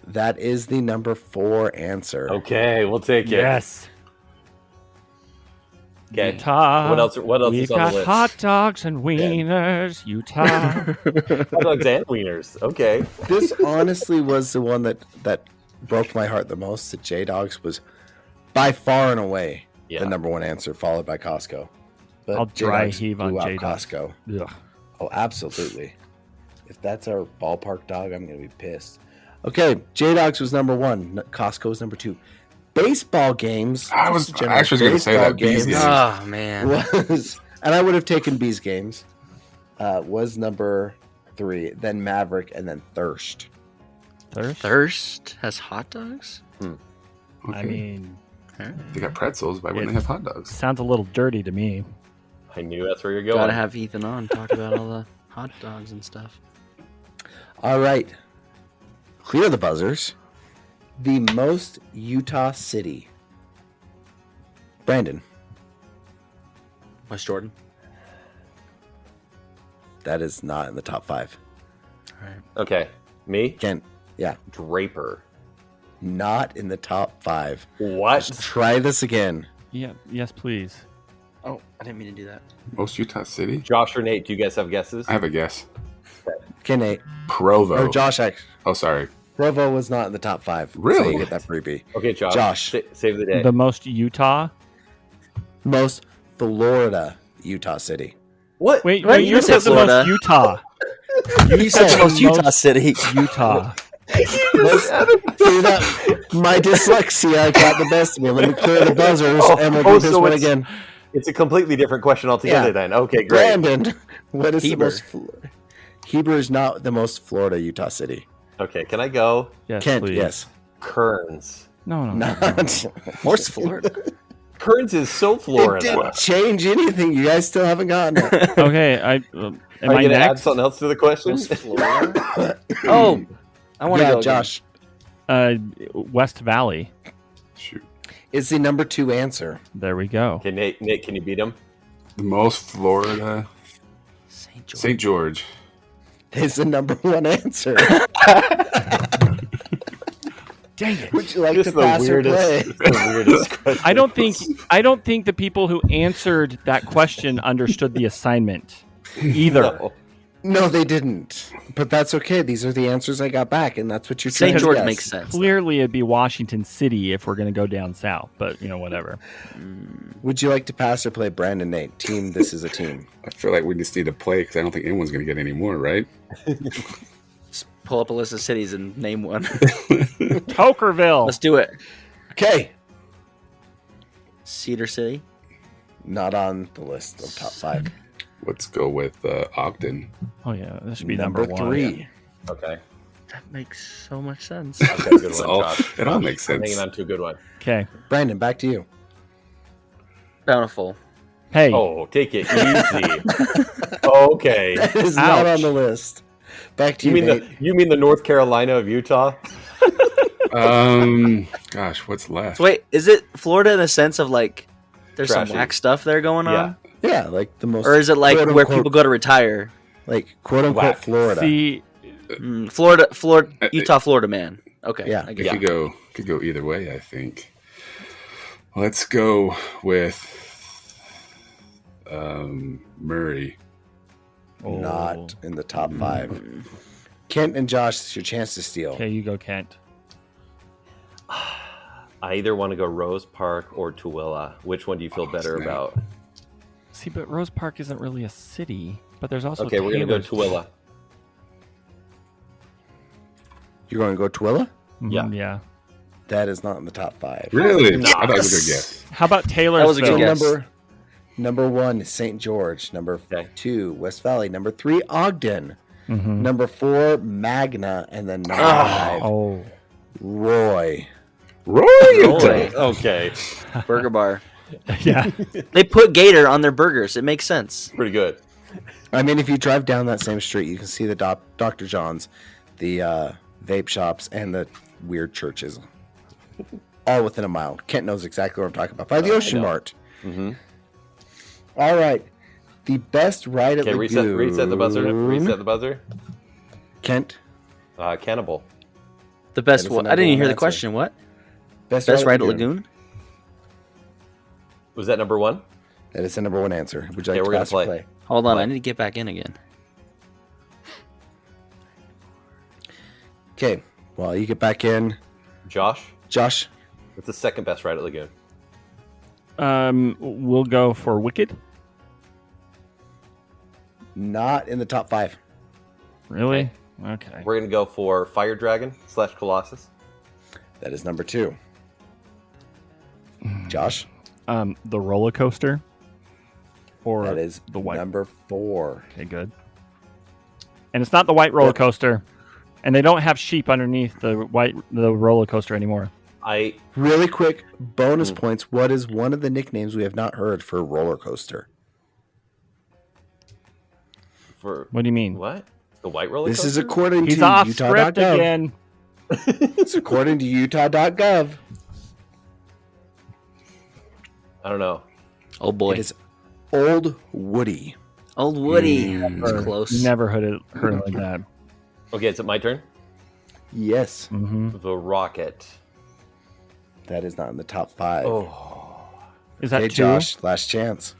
That is the number 4 answer. Okay, we'll take it. Yes. Okay. Utah. What else? What else We've is on got the list? hot dogs and wieners. Utah. Hot dogs and wieners. Okay. This honestly was the one that broke my heart the most. The J Dogs was by far and away Yeah. the number 1 answer, followed by Costco. But I'll dry J-Dogs heave on blew out J-Dogs. Costco. Ugh. Oh, absolutely. If that's our ballpark dog, I'm going to be pissed. Okay, J Dogs was number 1. Costco was number 2. Baseball games. I was general actually going to say baseball that. Bees games games. Oh man. was, and I would have taken Bees games. Was number 3, then Maverick, and then Thirst. Thirst? Thirst has hot dogs? I Okay. mean, They got pretzels. Why wouldn't they have hot dogs? sounds a little dirty to me. I knew that's where you're going. Gotta have Ethan on, talk about all the hot dogs and stuff. All right. Clear the buzzers. The most Utah city. Brandon, West Jordan. that is not in the top 5. All right. Okay, me, Kent, yeah, Draper. not in the top 5. What? Try this again. Yeah. Yes, please. Oh, I didn't mean to do that. Most Utah City. Josh or Nate? Do you guys have guesses? I have a guess. Okay, Nate. Provo. Or Josh, actually. Oh, sorry. Provo was not in the top 5. So Really? you get that freebie. Okay, Josh. Josh. Save the day. The most Utah. Most Florida Utah city. What? Wait, Right, wait, you you said said the most Florida. Utah. You Said the most Utah city. Utah. See that? My dyslexia got the best of me. Let me clear the buzzers, and we'll do this so one it's- again. It's a completely different question altogether. Yeah. Then okay, great. Brandon, what is Heber. the most? Heber is not the most Florida Utah city. Okay, can I go? Yes, Kent, please. yes. Kearns. No. Not. Horse Florida. Kearns is so It Florida. didn't change anything. You guys still haven't gotten it. Okay, am Are I you gonna add next? something else to the question? Horse Florida. Oh, I want to Yeah, go, Josh. West Valley. Shoot. It's the number 2 answer. There we go. Okay, Nate, can you beat him? The most Florida. St. George. St. George. It's the number 1 answer. Dang it! Would you like Just to pass or play? the weirdest question. I don't think the people who answered that question understood the assignment either. No. No, they didn't. But that's okay. These are the answers I got back, and that's what you're trying St. to George guess. makes sense. Clearly, it'd be Washington City if we're going to go down south, but whatever. Would you like to pass or play, Brandon, Nate? Team, this is a team. I feel like we just need to play because I don't think anyone's going to get any more, right? Just pull up a list of cities and name one. Tokerville. Let's do it. Okay. Cedar City. Not on the list of top 5. Let's go with Ogden. Oh yeah, this should be number 1. 3. Okay. That makes so much sense. Okay, good It's one, all- Josh. it all makes I'm sense. hanging on to a good one. Okay. Brandon, back to you. Bountiful. Hey, Oh, take it easy. Okay. That is not Ouch. on the list. Back to You you, mean Nate. you mean the North Carolina of Utah? Gosh, what's left? So wait, is it Florida in the sense of like there's Trashy. some whack stuff there going Yeah. on? Yeah, like the most. Or is it like quote, where unquote, people go to retire? like quote unquote Whack. Florida? see, Florida, Utah, Florida man. Okay. Yeah. I It get it. could go either way, I think. Let's go with Murray. Not in the top 5. Kent and Josh, it's your chance to steal. okay, you go, Kent. I either want to go Rose Park or Tooele. Which one do you feel better snap. about? See, but Rose Park isn't really a city, but there's also Okay, we're gonna go Taylor's- Tooele. You're going to go Twilla? Yeah. Yeah. That is not in the top 5. Really? I Nice. thought it was a good guess. How about That was a good So Taylorsville? guess. number 1 is St. George. Number Okay. 2, West Valley. Number 3, Ogden. Mhm. Number 4, Magna. And then number Ah. 5, Oh, Roy. Roy! Roy. Okay, Burger bar. yeah. They put gator on their burgers. It makes sense. pretty good. I mean, if you drive down that same street, you can see the Dr. John's, the vape shops, and the weird churches. All within a mile. Kent knows exactly what I'm talking about. By the Ocean know. Mart. Mm-hmm. All right. The best ride at Okay, Lagoon. reset the buzzer. Reset the buzzer. Kent. Cannibal. The best That is one. the I didn't number even hear one the answer. question. What? Best Best ride at Lagoon? Was that number 1? That is the number 1 answer. Would you Okay, like we're to gonna pass or play. Hold on. What? I need to get back in again. Okay. Well, you get back in. Josh, Josh. what's the second best ride at Lagoon? We'll go for Wicked. Not in the top 5. Really? Okay. We're gonna go for Fire Dragon / Colossus. That is number 2. Josh. The roller coaster. Or That is the white. number 4. Okay, good. And it's not the white roller coaster, and they don't have sheep underneath the roller coaster anymore. I Really quick bonus points. What is one of the nicknames we have not heard for roller coaster? for What do you mean? what? The white roller This coaster? is according He's to off Utah.gov. script again. It's according to Utah.gov. I don't know. Oh boy. It is Old Woody. Old Woody. That's Or close. Never heard it like that. Okay, is it my turn? Yes, Hmm. The Rocket. that is not in the top 5. Oh, Is that Hey, 2? Josh, last chance.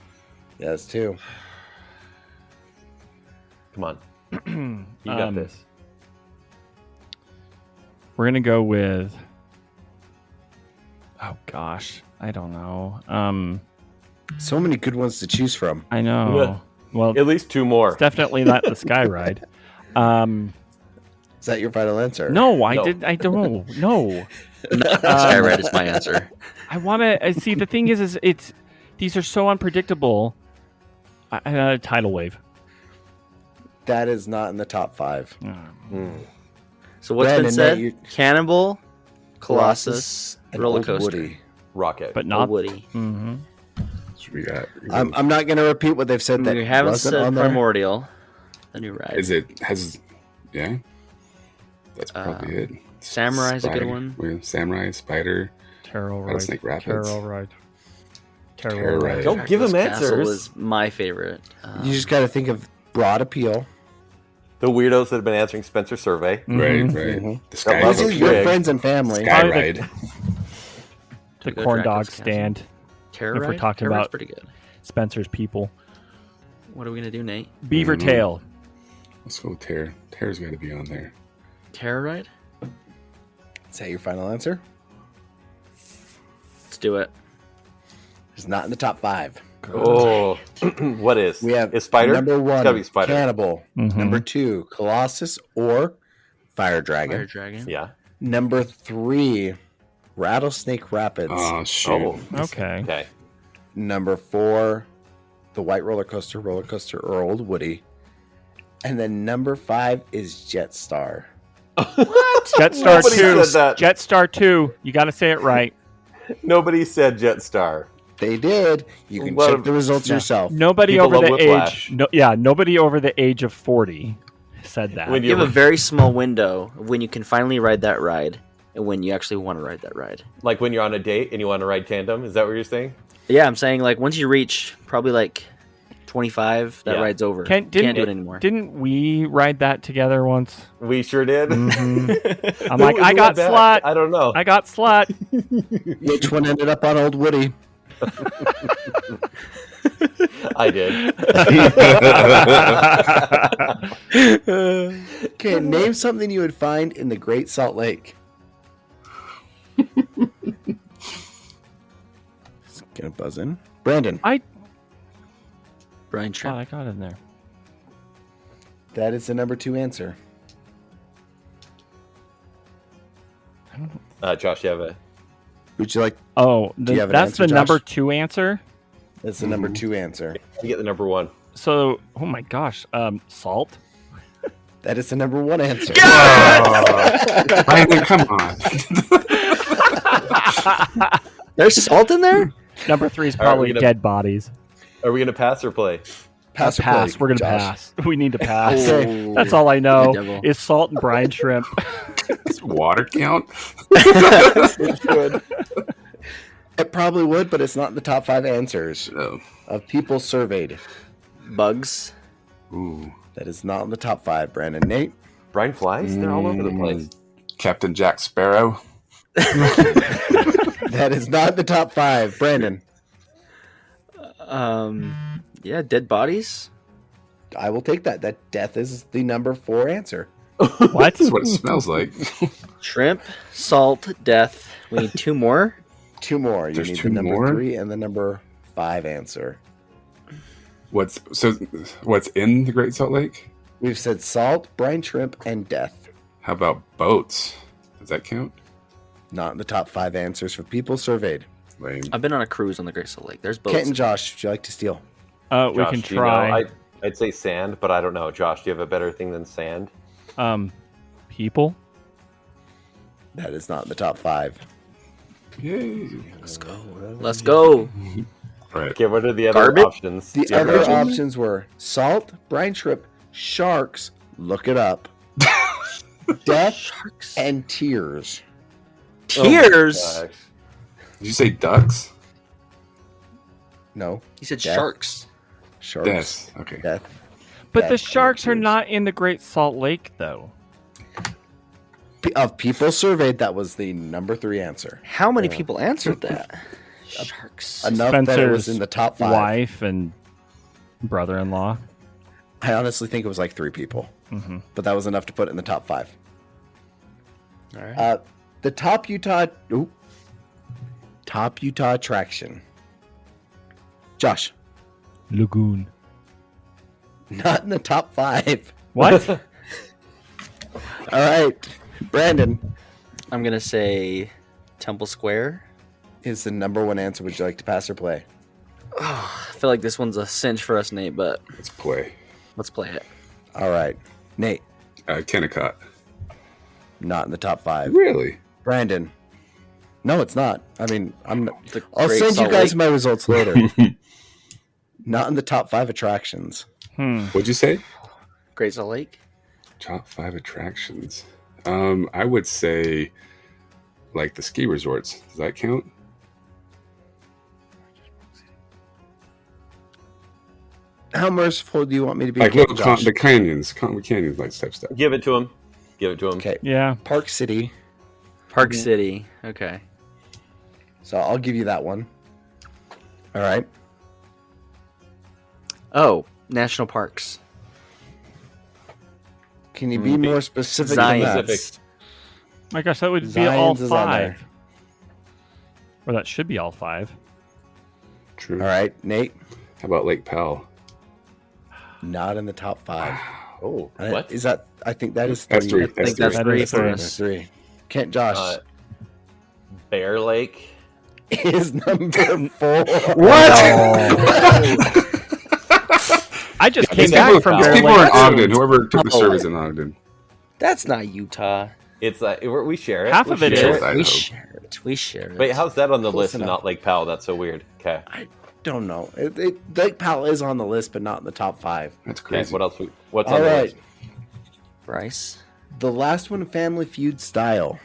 Yeah, that's 2. come on. You got this. We're gonna go with. Oh gosh, I don't know. So many good ones to choose from. I know. Yeah. Well, At least 2 more. it's definitely not the Sky Ride. Is that your final answer? No, No. I don't. No. Skyride is my answer. I want to see. The thing is it's these are so unpredictable. Tidal wave. That is not in the top 5. So what's Brandon, been said? Nate, you- Cannibal, Colossus, and roller Old coaster, Woody. Rocket. But a not. Woody. Mm-hmm. What we got? I'm not going to repeat what they've said. That We haven't wasn't said on there. Primordial, the new ride. Is it has? Yeah, that's probably it. Samurai's a good Spider- one. well, Samurai, Spider, Terror ride. Rattlesnake Rapids. Terror ride. Terror Terror ride. ride. Don't give him Dracula's Castle answers. was my favorite. You just got to think of broad appeal. The weirdos that have been answering Spencer's survey. Mhm. Right. Mhm. The Sky, Love These of are your Twig. friends and family. Sky Probably Ride. The Go corn Dracula's dog Castle. stand. Terror if we're Ride? talking Terror Ride's about- pretty good. Spencer's people. What are we gonna do, Nate? Beaver tail. Let's go with Terror. Terror's got to be on there. Terror Ride? Is that your final answer? Let's do it. It's not in the top 5. Oh, what is? We have is Spider? number It's 1, gotta be Spider. Cannibal. Mhm. Number 2, Colossus or Fire Dragon. Fire Dragon. Yeah. Number 3, Rattlesnake Rapids. Oh shoot! Oh, Okay. okay. Number 4, the White Roller Coaster or Old Woody. And then number 5 is Jetstar. Jetstar Nobody 2. said that. Jetstar 2. You got to say it right. Nobody said Jetstar. They did. You can What check a- the results yourself. Nobody People over love the Whiplash. age. nobody over the age of 40 said that. When You have a very small window of when you can finally ride that ride and when you actually want to ride that ride. Like when you're on a date and you want to ride tandem. Is that what you're saying? Yeah, I'm saying like once you reach probably like 25, that Yeah. ride's over. Can't Can't do it anymore. Didn't we ride that together once? We sure did. Mhm. I'm Who- like, who I had got that? slut. I don't know. I got slut. Which one ended up on Old Woody? I did. Okay, name something you would find in the Great Salt Lake. It's gonna buzz in. Brandon, Brian Oh, Trump. I got in there. that is the number 2 answer. Josh, you have a. Would you like? Oh, you have an that's answer, the number Josh? 2 answer. That's the number 2 answer. You get the number 1. So, oh my gosh, salt. That is the number 1 answer. Brandon, come on. There's salt in there? Number 3 is All right, probably we're gonna- dead bodies. Are we going to pass or play? Pass or Pass. play, We're gonna Josh? pass. We need to pass. Okay. That's all I know devil. is salt and brine shrimp. Does water count? It probably would, but it's not in the top 5 answers No. of people surveyed. Bugs. Ooh. That is not in the top 5. Brandon, Nate. Brine flies? They're all over the place. Captain Jack Sparrow. That is not in the top 5. Brandon, Yeah, dead bodies. I will take that. That death is the number 4 answer. What? That's what it smells like. Shrimp, salt, death. We need 2 more. 2 more. You There's need 2 the number more? 3 and the number 5 answer. What's in the Great Salt Lake? We've said salt, brine shrimp, and death. How about boats? Does that count? Not in the top 5 answers for people surveyed. Lame. I've been on a cruise on the Great Salt Lake. There's boats. Kent and Josh, would you like to steal? We Josh, can do you know? try. I'd say sand, but I don't know. Josh, do you have a better thing than sand? People. That is not in the top 5. Yay. Let's go. Let's go. Right. Okay, what are the other Garbage? options? The Yeah, other garbage. options were salt, brine shrimp, sharks, look it up, death, Sharks. and tears. Tears. Oh my gosh. Did you say ducks? No, He said Death. sharks. sharks, Yes. Okay. death. But death, the and sharks are tears. not in the Great Salt Lake, though. Of people surveyed, that was the number 3 answer. How many people answered that? Sharks. Enough that it was Spencer's in the top 5. Wife and brother-in-law. I honestly think it was like 3 people, Mm-hmm. but that was enough to put it in the top 5. All right. The top Utah attraction. Josh, Lagoon. not in the top 5. What? All right, Brandon I'm gonna say Temple Square. is the number one answer. Would you like to pass or play? I feel like this one's a cinch for us, Nate, but Let's play. let's play it. All right, Nate, Kennecott. not in the top 5. Really? Brandon, no, it's not. I mean, The I'll Great send Salt you guys Lake. my results later. Not in the top 5 attractions. What'd you say? Great Salt Lake. Top 5 attractions. I would say like the ski resorts. Does that count? How merciful do you want me to be? Like again, little Josh? the canyons, canyons, like type stuff. Give it to him. Give it to him. Okay, Yeah. Park City. Park City. Okay. So I'll give you that one. All right. Oh, national parks. Can you be more specific than that? Specific. I guess that would be all Zions is on there. 5. Or that should be all 5. True. All right, Nate. How about Lake Powell? Not in the top 5. Oh, And what? is that? I think that is That's 3. three. I think that's That three is for three. us. That's 3. Kent Josh Bear Lake. is number 4. I just came These back people, from these Bear people Lake. are in Ogden. Whoever took the service in Ogden. That's not Utah. It's we share it. Half We of it share is. it. Idaho. We share it. We share it. Wait, how's that on the Close list and enough. not Lake Powell? That's so weird. Okay. I don't know. Lake Powell is on the list, but not in the top 5. That's Okay. crazy. What else? What's All on the right. list? Bryce. The last one, Family Feud style.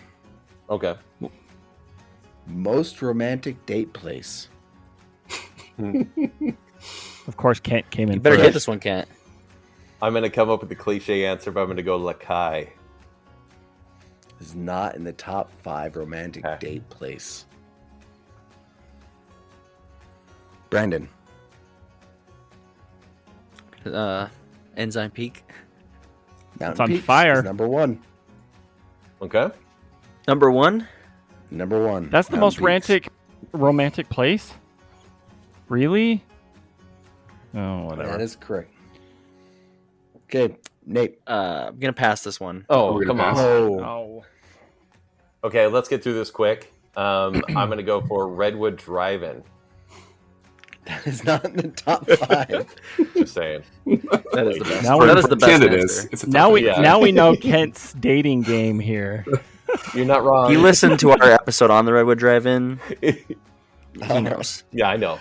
Okay. Most romantic date place. Of course, Kent came in You better first. get this one, Kent. I'm gonna come up with the cliche answer, but I'm gonna go Lakai. Is not in the top 5 romantic Okay. date place. Brandon. Enzyme Peak. Mountain on Peaks fire. is number 1. Okay. Number 1. Number 1. That's the Mountain most Peaks. romantic place? Really? Oh, whatever. That is correct. Okay, Nate. I'm gonna pass this one. Oh, We're come gonna on. pass. Oh, Oh. Okay, let's get through this quick. I'm gonna go for Redwood Drive-In. that is not in the top 5. Just saying. That is the best. Now that we're- is the best Ken it answer. is. It's a Now tough we one. Yeah. now we know Kent's dating game here. You're not wrong. He listened to our episode on the Redwood Drive-In. He knows. Yeah, I know.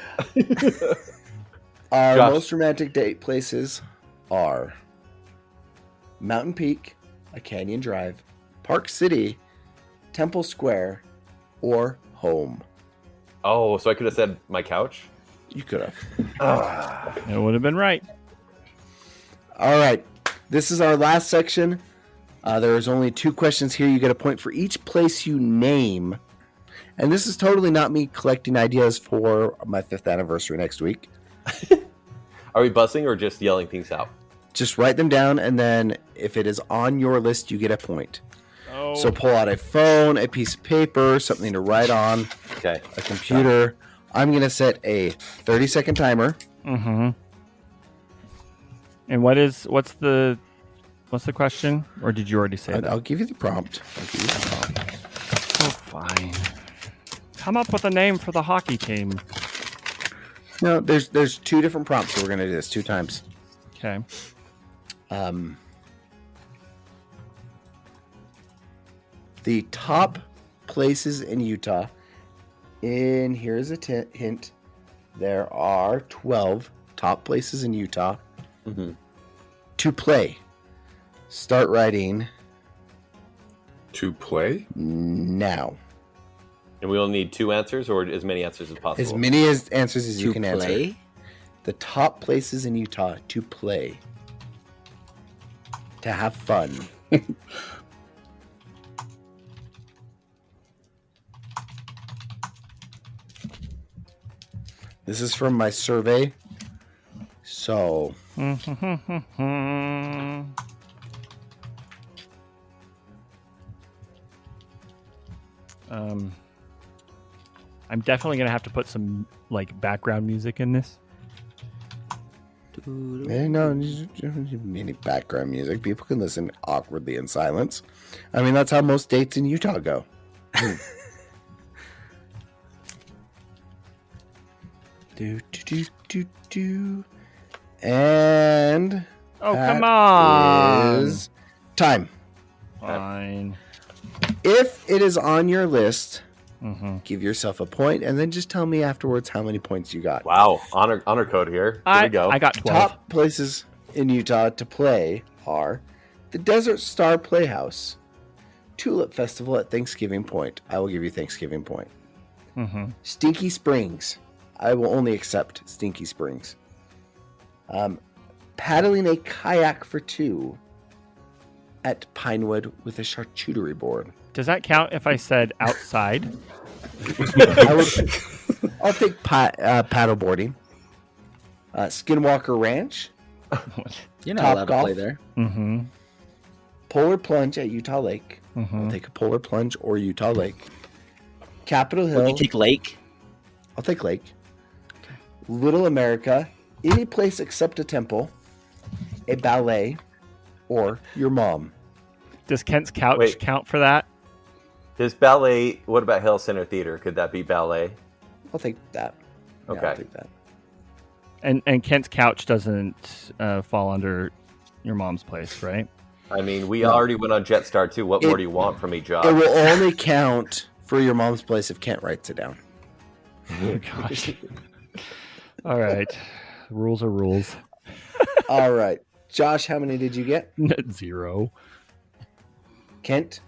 Our Josh. most romantic date places are Mountain Peak, a Canyon Drive, Park City, Temple Square, or home. Oh, so I could have said my couch. You could have. It would have been right. All right. This is our last section. There is only 2 questions here. You get a point for each place you name. And this is totally not me collecting ideas for my 5th anniversary next week. Are we buzzing or just yelling things out? Just write them down, and then if it is on your list, you get a point. Oh. So pull out a phone, a piece of paper, something to write on, Okay. a computer. I'm going to set a 30-second timer. Mm-hmm. And what's the question? Or did you already say that? I'll give you the prompt. Oh, fine. Come up with a name for the hockey team. No, there's 2 different prompts, so we're going to do this 2 times. Okay. The top places in Utah. And here's a hint. There are 12 top places in Utah Mhm. to play. Start writing To play? now. And we will need 2 answers or as many answers as possible. As many answers as you To can answer. play? The top places in Utah to play. To have fun. This is from my survey. So, I'm definitely gonna have to put some like background music in this. No, any background music. People can listen awkwardly in silence. I mean, that's how most dates in Utah go. do. And Oh, that come on. is time. Fine. If it is on your list, Mm-hmm. give yourself a point, and then just tell me afterwards how many points you got. Wow, honor code here. Here we go. I got 12. Top places in Utah to play are the Desert Star Playhouse, Tulip Festival at Thanksgiving Point. I will give you Thanksgiving Point. Mm-hmm. Stinky Springs. I will only accept Stinky Springs. Paddling a kayak for two at Pinewood with a charcuterie board. Does that count if I said outside? I'll take paddleboarding. Skinwalker Ranch. You're not Top allowed golf. to play there. Mm-hmm. Polar Plunge at Utah Lake. Mm-hmm. I'll take a Polar Plunge or Utah Lake. Capitol Hill. Would you take Lake? I'll take Lake. Little America. Any place except a temple, a ballet, or your mom. Does Kent's couch Wait. count for that? Does ballet? What about Hill Center Theater? Could that be ballet? I'll take that. Yeah, Okay. I'll take that. And Kent's couch doesn't fall under your mom's place, right? I mean, we No. already went on Jetstar too. What more do you want from me, Josh? It will only count for your mom's place if Kent writes it down. Oh, gosh. All right. Rules are rules. All right. Josh, how many did you get? 0. Kent,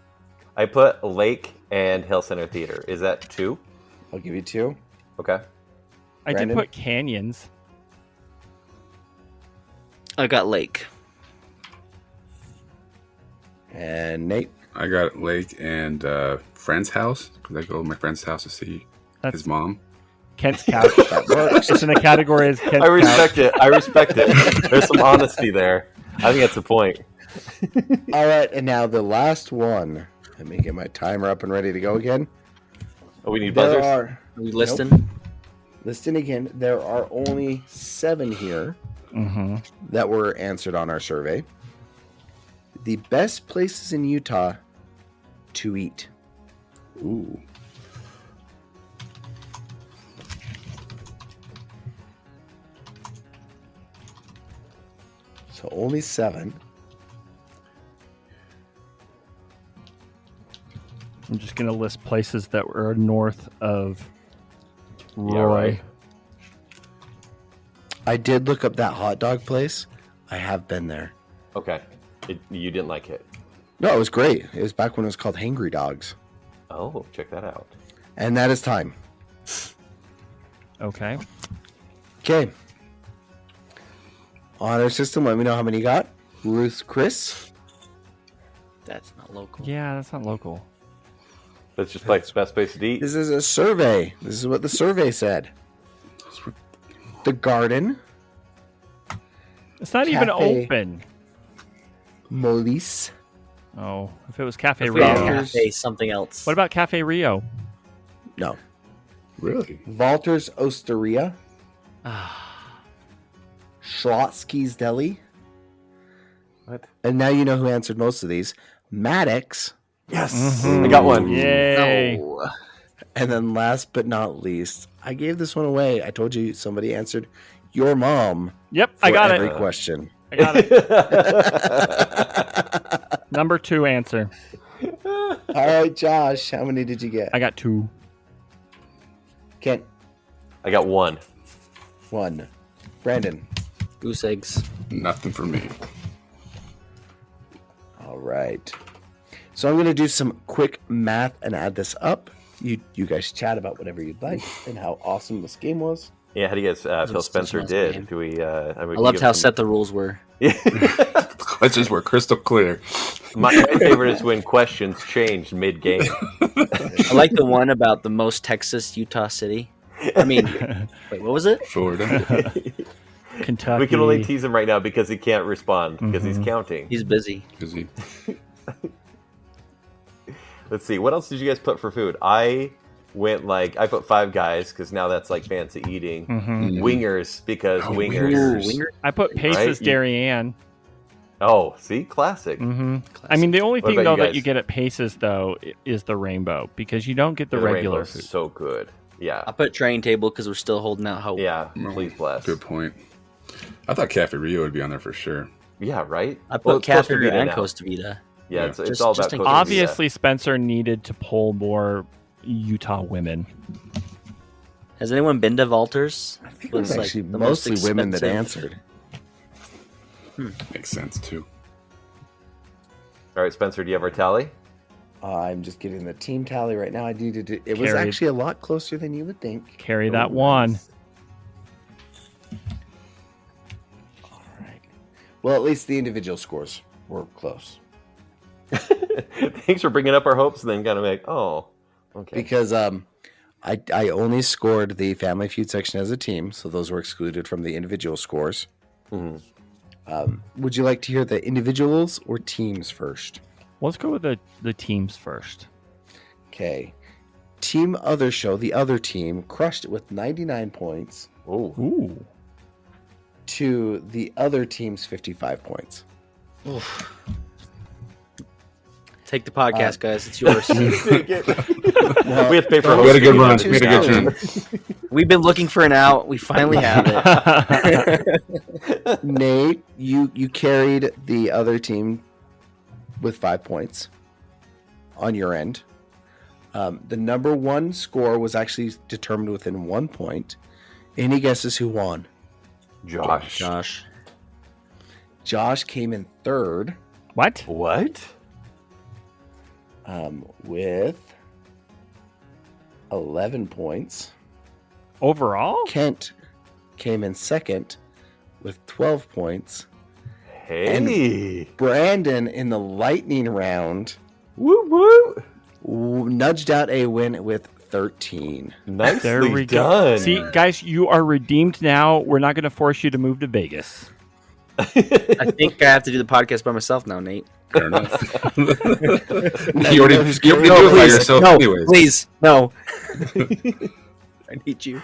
I put Lake and Hill Center Theater. Is that 2? I'll give you 2. Okay. I Brandon? did put canyons. I got Lake. And Nate. I got Lake and friend's house because I go to my friend's house to see That's his mom. Kent's couch. That works. It's in the category as Kent's I respect it. I respect it. There's some honesty there. I think that's the point. All right. And now the last one. Let me get my timer up and ready to go again. Oh, we need There buzzers. are, Are we listing? listen again, there are only 7 here Mm-hmm. that were answered on our survey. The best places in Utah to eat. Ooh. So only 7. I'm just going to list places that were north of Roy. Yeah, right. I did look up that hot dog place. I have been there. Okay. You didn't like it. No, it was great. It was back when it was called Hangry Dogs. Oh, check that out. And that is time. Okay. Okay. Honor system, let me know how many you got. Ruth, Chris. That's not local. Yeah, that's not local. Let's just play best place to eat. This is a survey. This is what the survey said. The Garden, It's not even Cafe. open. Molise, Oh, if it was Cafe If we had Rio. cafe, something else. What about Cafe Rio? no, Really? Walter's Osteria, Ah, Schlotsky's Deli, What? and now you know who answered most of these. Maddox, Yes, Mhm. I got one. Yay. no. and then last but not least, I gave this one away. I told you somebody answered your mom Yep, for I got every it. question. I got it. Number 2 answer. All right, Josh, how many did you get? I got 2. Kent, I got 1. 1. Brandon. Goose eggs. Nothing for me. All right. So I'm going to do some quick math and add this up. You guys chat about whatever you'd like and how awesome this game was. Yeah, how do you guys Phil was such Spencer a nice did? game. Do we? I I loved how set the rules were. The questions were crystal clear. My favorite is when questions changed mid-game. I like the one about the most Texas Utah city. I mean, wait, what was it? Florida. Kentucky. We can only tease him right now because he can't respond because he's Mhm. counting. He's busy. 'Cause Let's see. What else did you guys put for food? I went like I put Five Guys because now that's like fancy eating. Mhm. Wingers because Oh, wingers. Winger I put Pace's Right? Darien. Oh, see, classic. Hmm. I mean, the only What thing about though you that guys? you get at Pace's though is the rainbow because you don't get the Yeah, regular rainbow's food. so good. Yeah, I put train table because we're still holding out hope. yeah. Please bless. Good point. I thought Cafe Rio would be on there for sure. Yeah, right. I put Well, it's supposed Cafe to be Rio there and now. Costa Vida. Yeah, Yeah. it's Just- all just about in Costa case. Vida. Obviously, Spencer needed to pull more Utah women. Has anyone been to Valters? I think it What's, was like, actually the most mostly women that expensive? answered. Makes sense too. All right, Spencer, do you have our tally? I'm just getting the team tally right now. I needed to. It was Carried. actually a lot closer than you would think. Carry Oh, that one. nice. All right. Well, at least the individual scores were close Thanks for bringing up our hopes, and then kind of like, oh, okay. because I only scored the Family Feud section as a team, so those were excluded from the individual scores. Mhm. Would you like to hear the individuals or teams first? Let's go with the teams first. Okay. Team Other Show, the other team, crushed it with 99 points Ooh. Ooh. to the other team's 55 points. Take the podcast, guys. It's yours. Take it. Well, We have paper don't We had a good hosting. run. too We had a good soon. run. We've been looking for an out. We finally have it. Nate, you carried the other team with 5 points on your end. The number one score was actually determined within 1 point. Any guesses who won? Josh. Josh. Josh came in third What? What? with 11 points. Overall? Kent came in second with 12 points. Hey. Brandon in the lightning round Woo woo. nudged out a win with 13. Nicely There we done. go. See, guys, you are redeemed now. We're not going to force you to move to Vegas. I think I have to do the podcast by myself now, Nate. Fair enough. Now you already know who's you carrying do it by please, yourself no, anyways. please, no. I need you.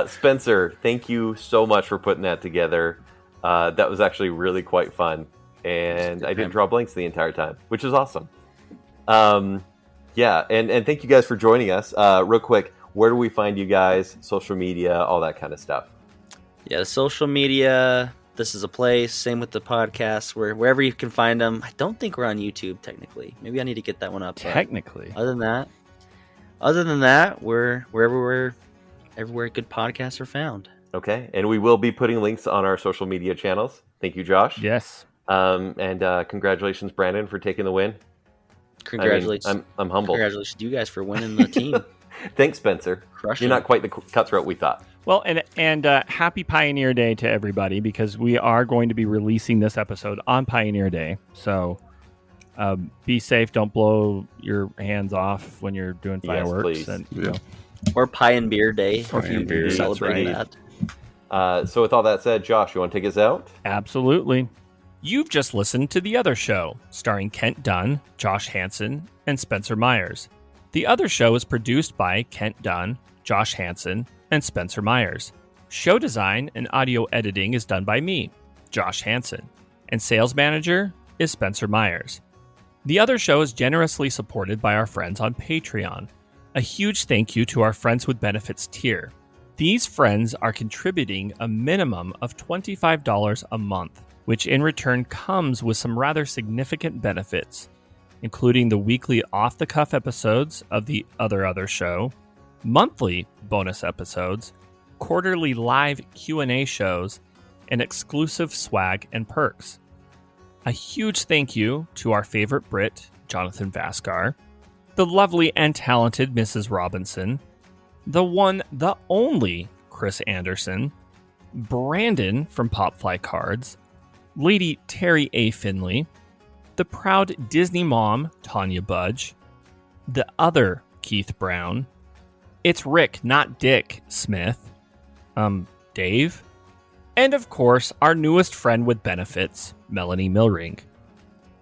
Spencer, thank you so much for putting that together. That was actually really quite fun. And I didn't draw blanks the entire time, which is awesome. Yeah, and thank you guys for joining us. Real quick, where do we find you guys? Social media, all that kind of stuff. Yeah, social media. This is a place. Same with the podcast. Wherever you can find them. I don't think we're on YouTube technically. Maybe I need to get that one up. but Technically. Other than that, we're everywhere good podcasts are found. Okay, and we will be putting links on our social media channels. Thank you, Josh. Yes. And congratulations, Brandon, for taking the win. Congratulations. I mean, I'm humbled. Congratulations to you guys for winning the team. Thanks, Spencer. Crushing You're it. not quite the cutthroat we thought. Well, and happy Pioneer Day to everybody because we are going to be releasing this episode on Pioneer Day. So be safe. Don't blow your hands off when you're doing Yes, fireworks. please. And, Yeah. Or Pie and Beer Day if Pie you and Beer, celebrate that's that. So with all that said, Josh, you want to take us out? Absolutely. You've just listened to The Other Show, starring Kent Dunn, Josh Hansen, and Spencer Myers. The Other Show is produced by Kent Dunn, Josh Hansen, and Spencer Myers. Show design and audio editing is done by me, Josh Hansen, and sales manager is Spencer Myers. The Other Show is generously supported by our friends on Patreon. A huge thank you to our Friends with Benefits tier. These friends are contributing a minimum of $25 a month, which in return comes with some rather significant benefits, including the weekly off-the-cuff episodes of The Other Show, monthly bonus episodes, quarterly live Q&A shows, and exclusive swag and perks. A huge thank you to our favorite Brit, Jonathan Vaskar, the lovely and talented Mrs. Robinson, the one, the only Chris Anderson, Brandon from Popfly Cards, Lady Terry A. Finley, the proud Disney mom, Tanya Budge, the other Keith Brown, it's Rick, not Dick Smith, Dave, and of course, our newest friend with benefits, Melanie Milring.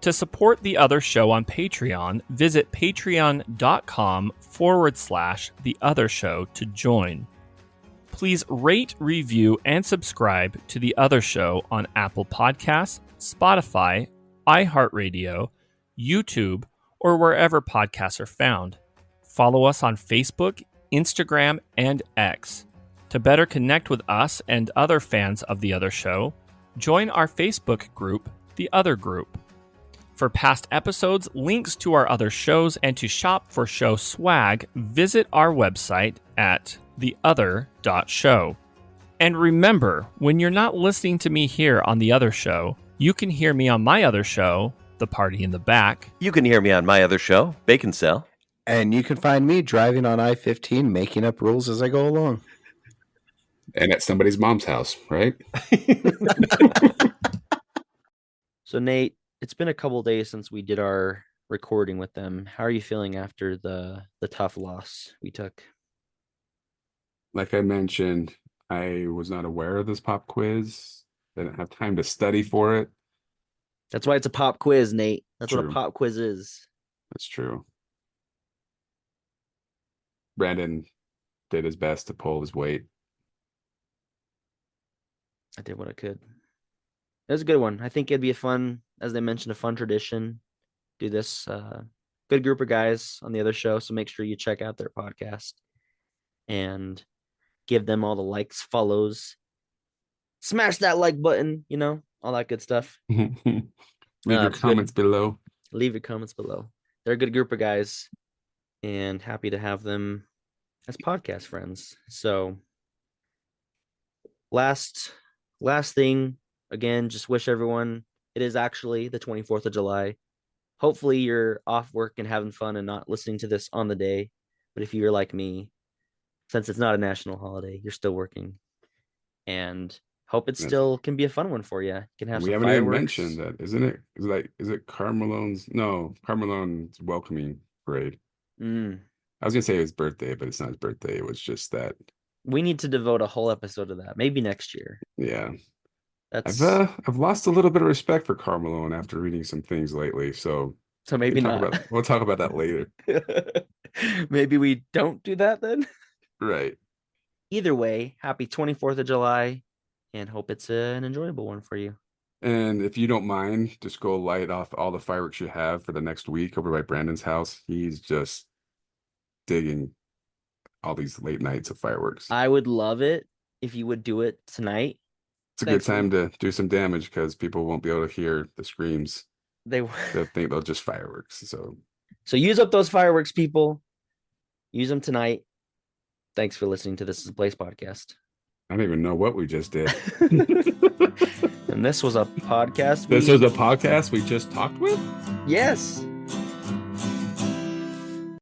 To support The Other Show on Patreon, visit patreon.com/The Other Show to join. Please rate, review, and subscribe to The Other Show on Apple Podcasts, Spotify, iHeartRadio, YouTube, or wherever podcasts are found. Follow us on Facebook, Instagram, and X. To better connect with us and other fans of The Other Show, join our Facebook group, The Other Group. For past episodes, links to our other shows, and to shop for show swag, visit our website at theother.show. And remember, when you're not listening to me here on The Other Show, you can hear me on my other show, The Party in the Back. You can hear me on my other show, Bacon Cell. And you can find me driving on I-15, making up rules as I go along. And at somebody's mom's house, right? So Nate, it's been a couple days since we did our recording with them. How are you feeling after the tough loss we took? Like I mentioned, I was not aware of this pop quiz. I didn't have time to study for it. That's why it's a pop quiz, Nate. That's what a True. pop quiz is. That's true. Brandon did his best to pull his weight. I did what I could. It was a good one. I think it'd be a fun, as they mentioned, a fun tradition. Do this. Good group of guys on the other show. So make sure you check out their podcast and give them all the likes, follows. Smash that like button, all that good stuff. Leave your it's good. comments below. Leave your comments below. They're a good group of guys and happy to have them as podcast friends. So last thing, again, just wish everyone, it is actually the 24th of July. Hopefully you're off work and having fun and not listening to this on the day. But if you're like me, since it's not a national holiday, you're still working. And hope it still can be a fun one for you. You can have We some haven't even fireworks. mentioned that, isn't it? Is it Carmelone's? No, Carmelone's welcoming parade. I was gonna say his birthday, but it's not his birthday. It was just that. We need to devote a whole episode to that. Maybe next year. Yeah. That's I've lost a little bit of respect for Carmelone after reading some things lately. So maybe not. We'll talk about that later. Maybe we don't do that then. Right. Either way, happy 24th of July and hope it's an enjoyable one for you. And if you don't mind, just go light off all the fireworks you have for the next week over by Brandon's house. He's just digging all these late nights of fireworks. I would love it if you would do it tonight. It's a good time to do some damage because people won't be able to hear the screams. They'll think they're just fireworks. So use up those fireworks, people. Use them tonight. Thanks for listening to This Is a Place podcast. I don't even know what we just did. And this was a podcast. This was a podcast we just talked with? Yes.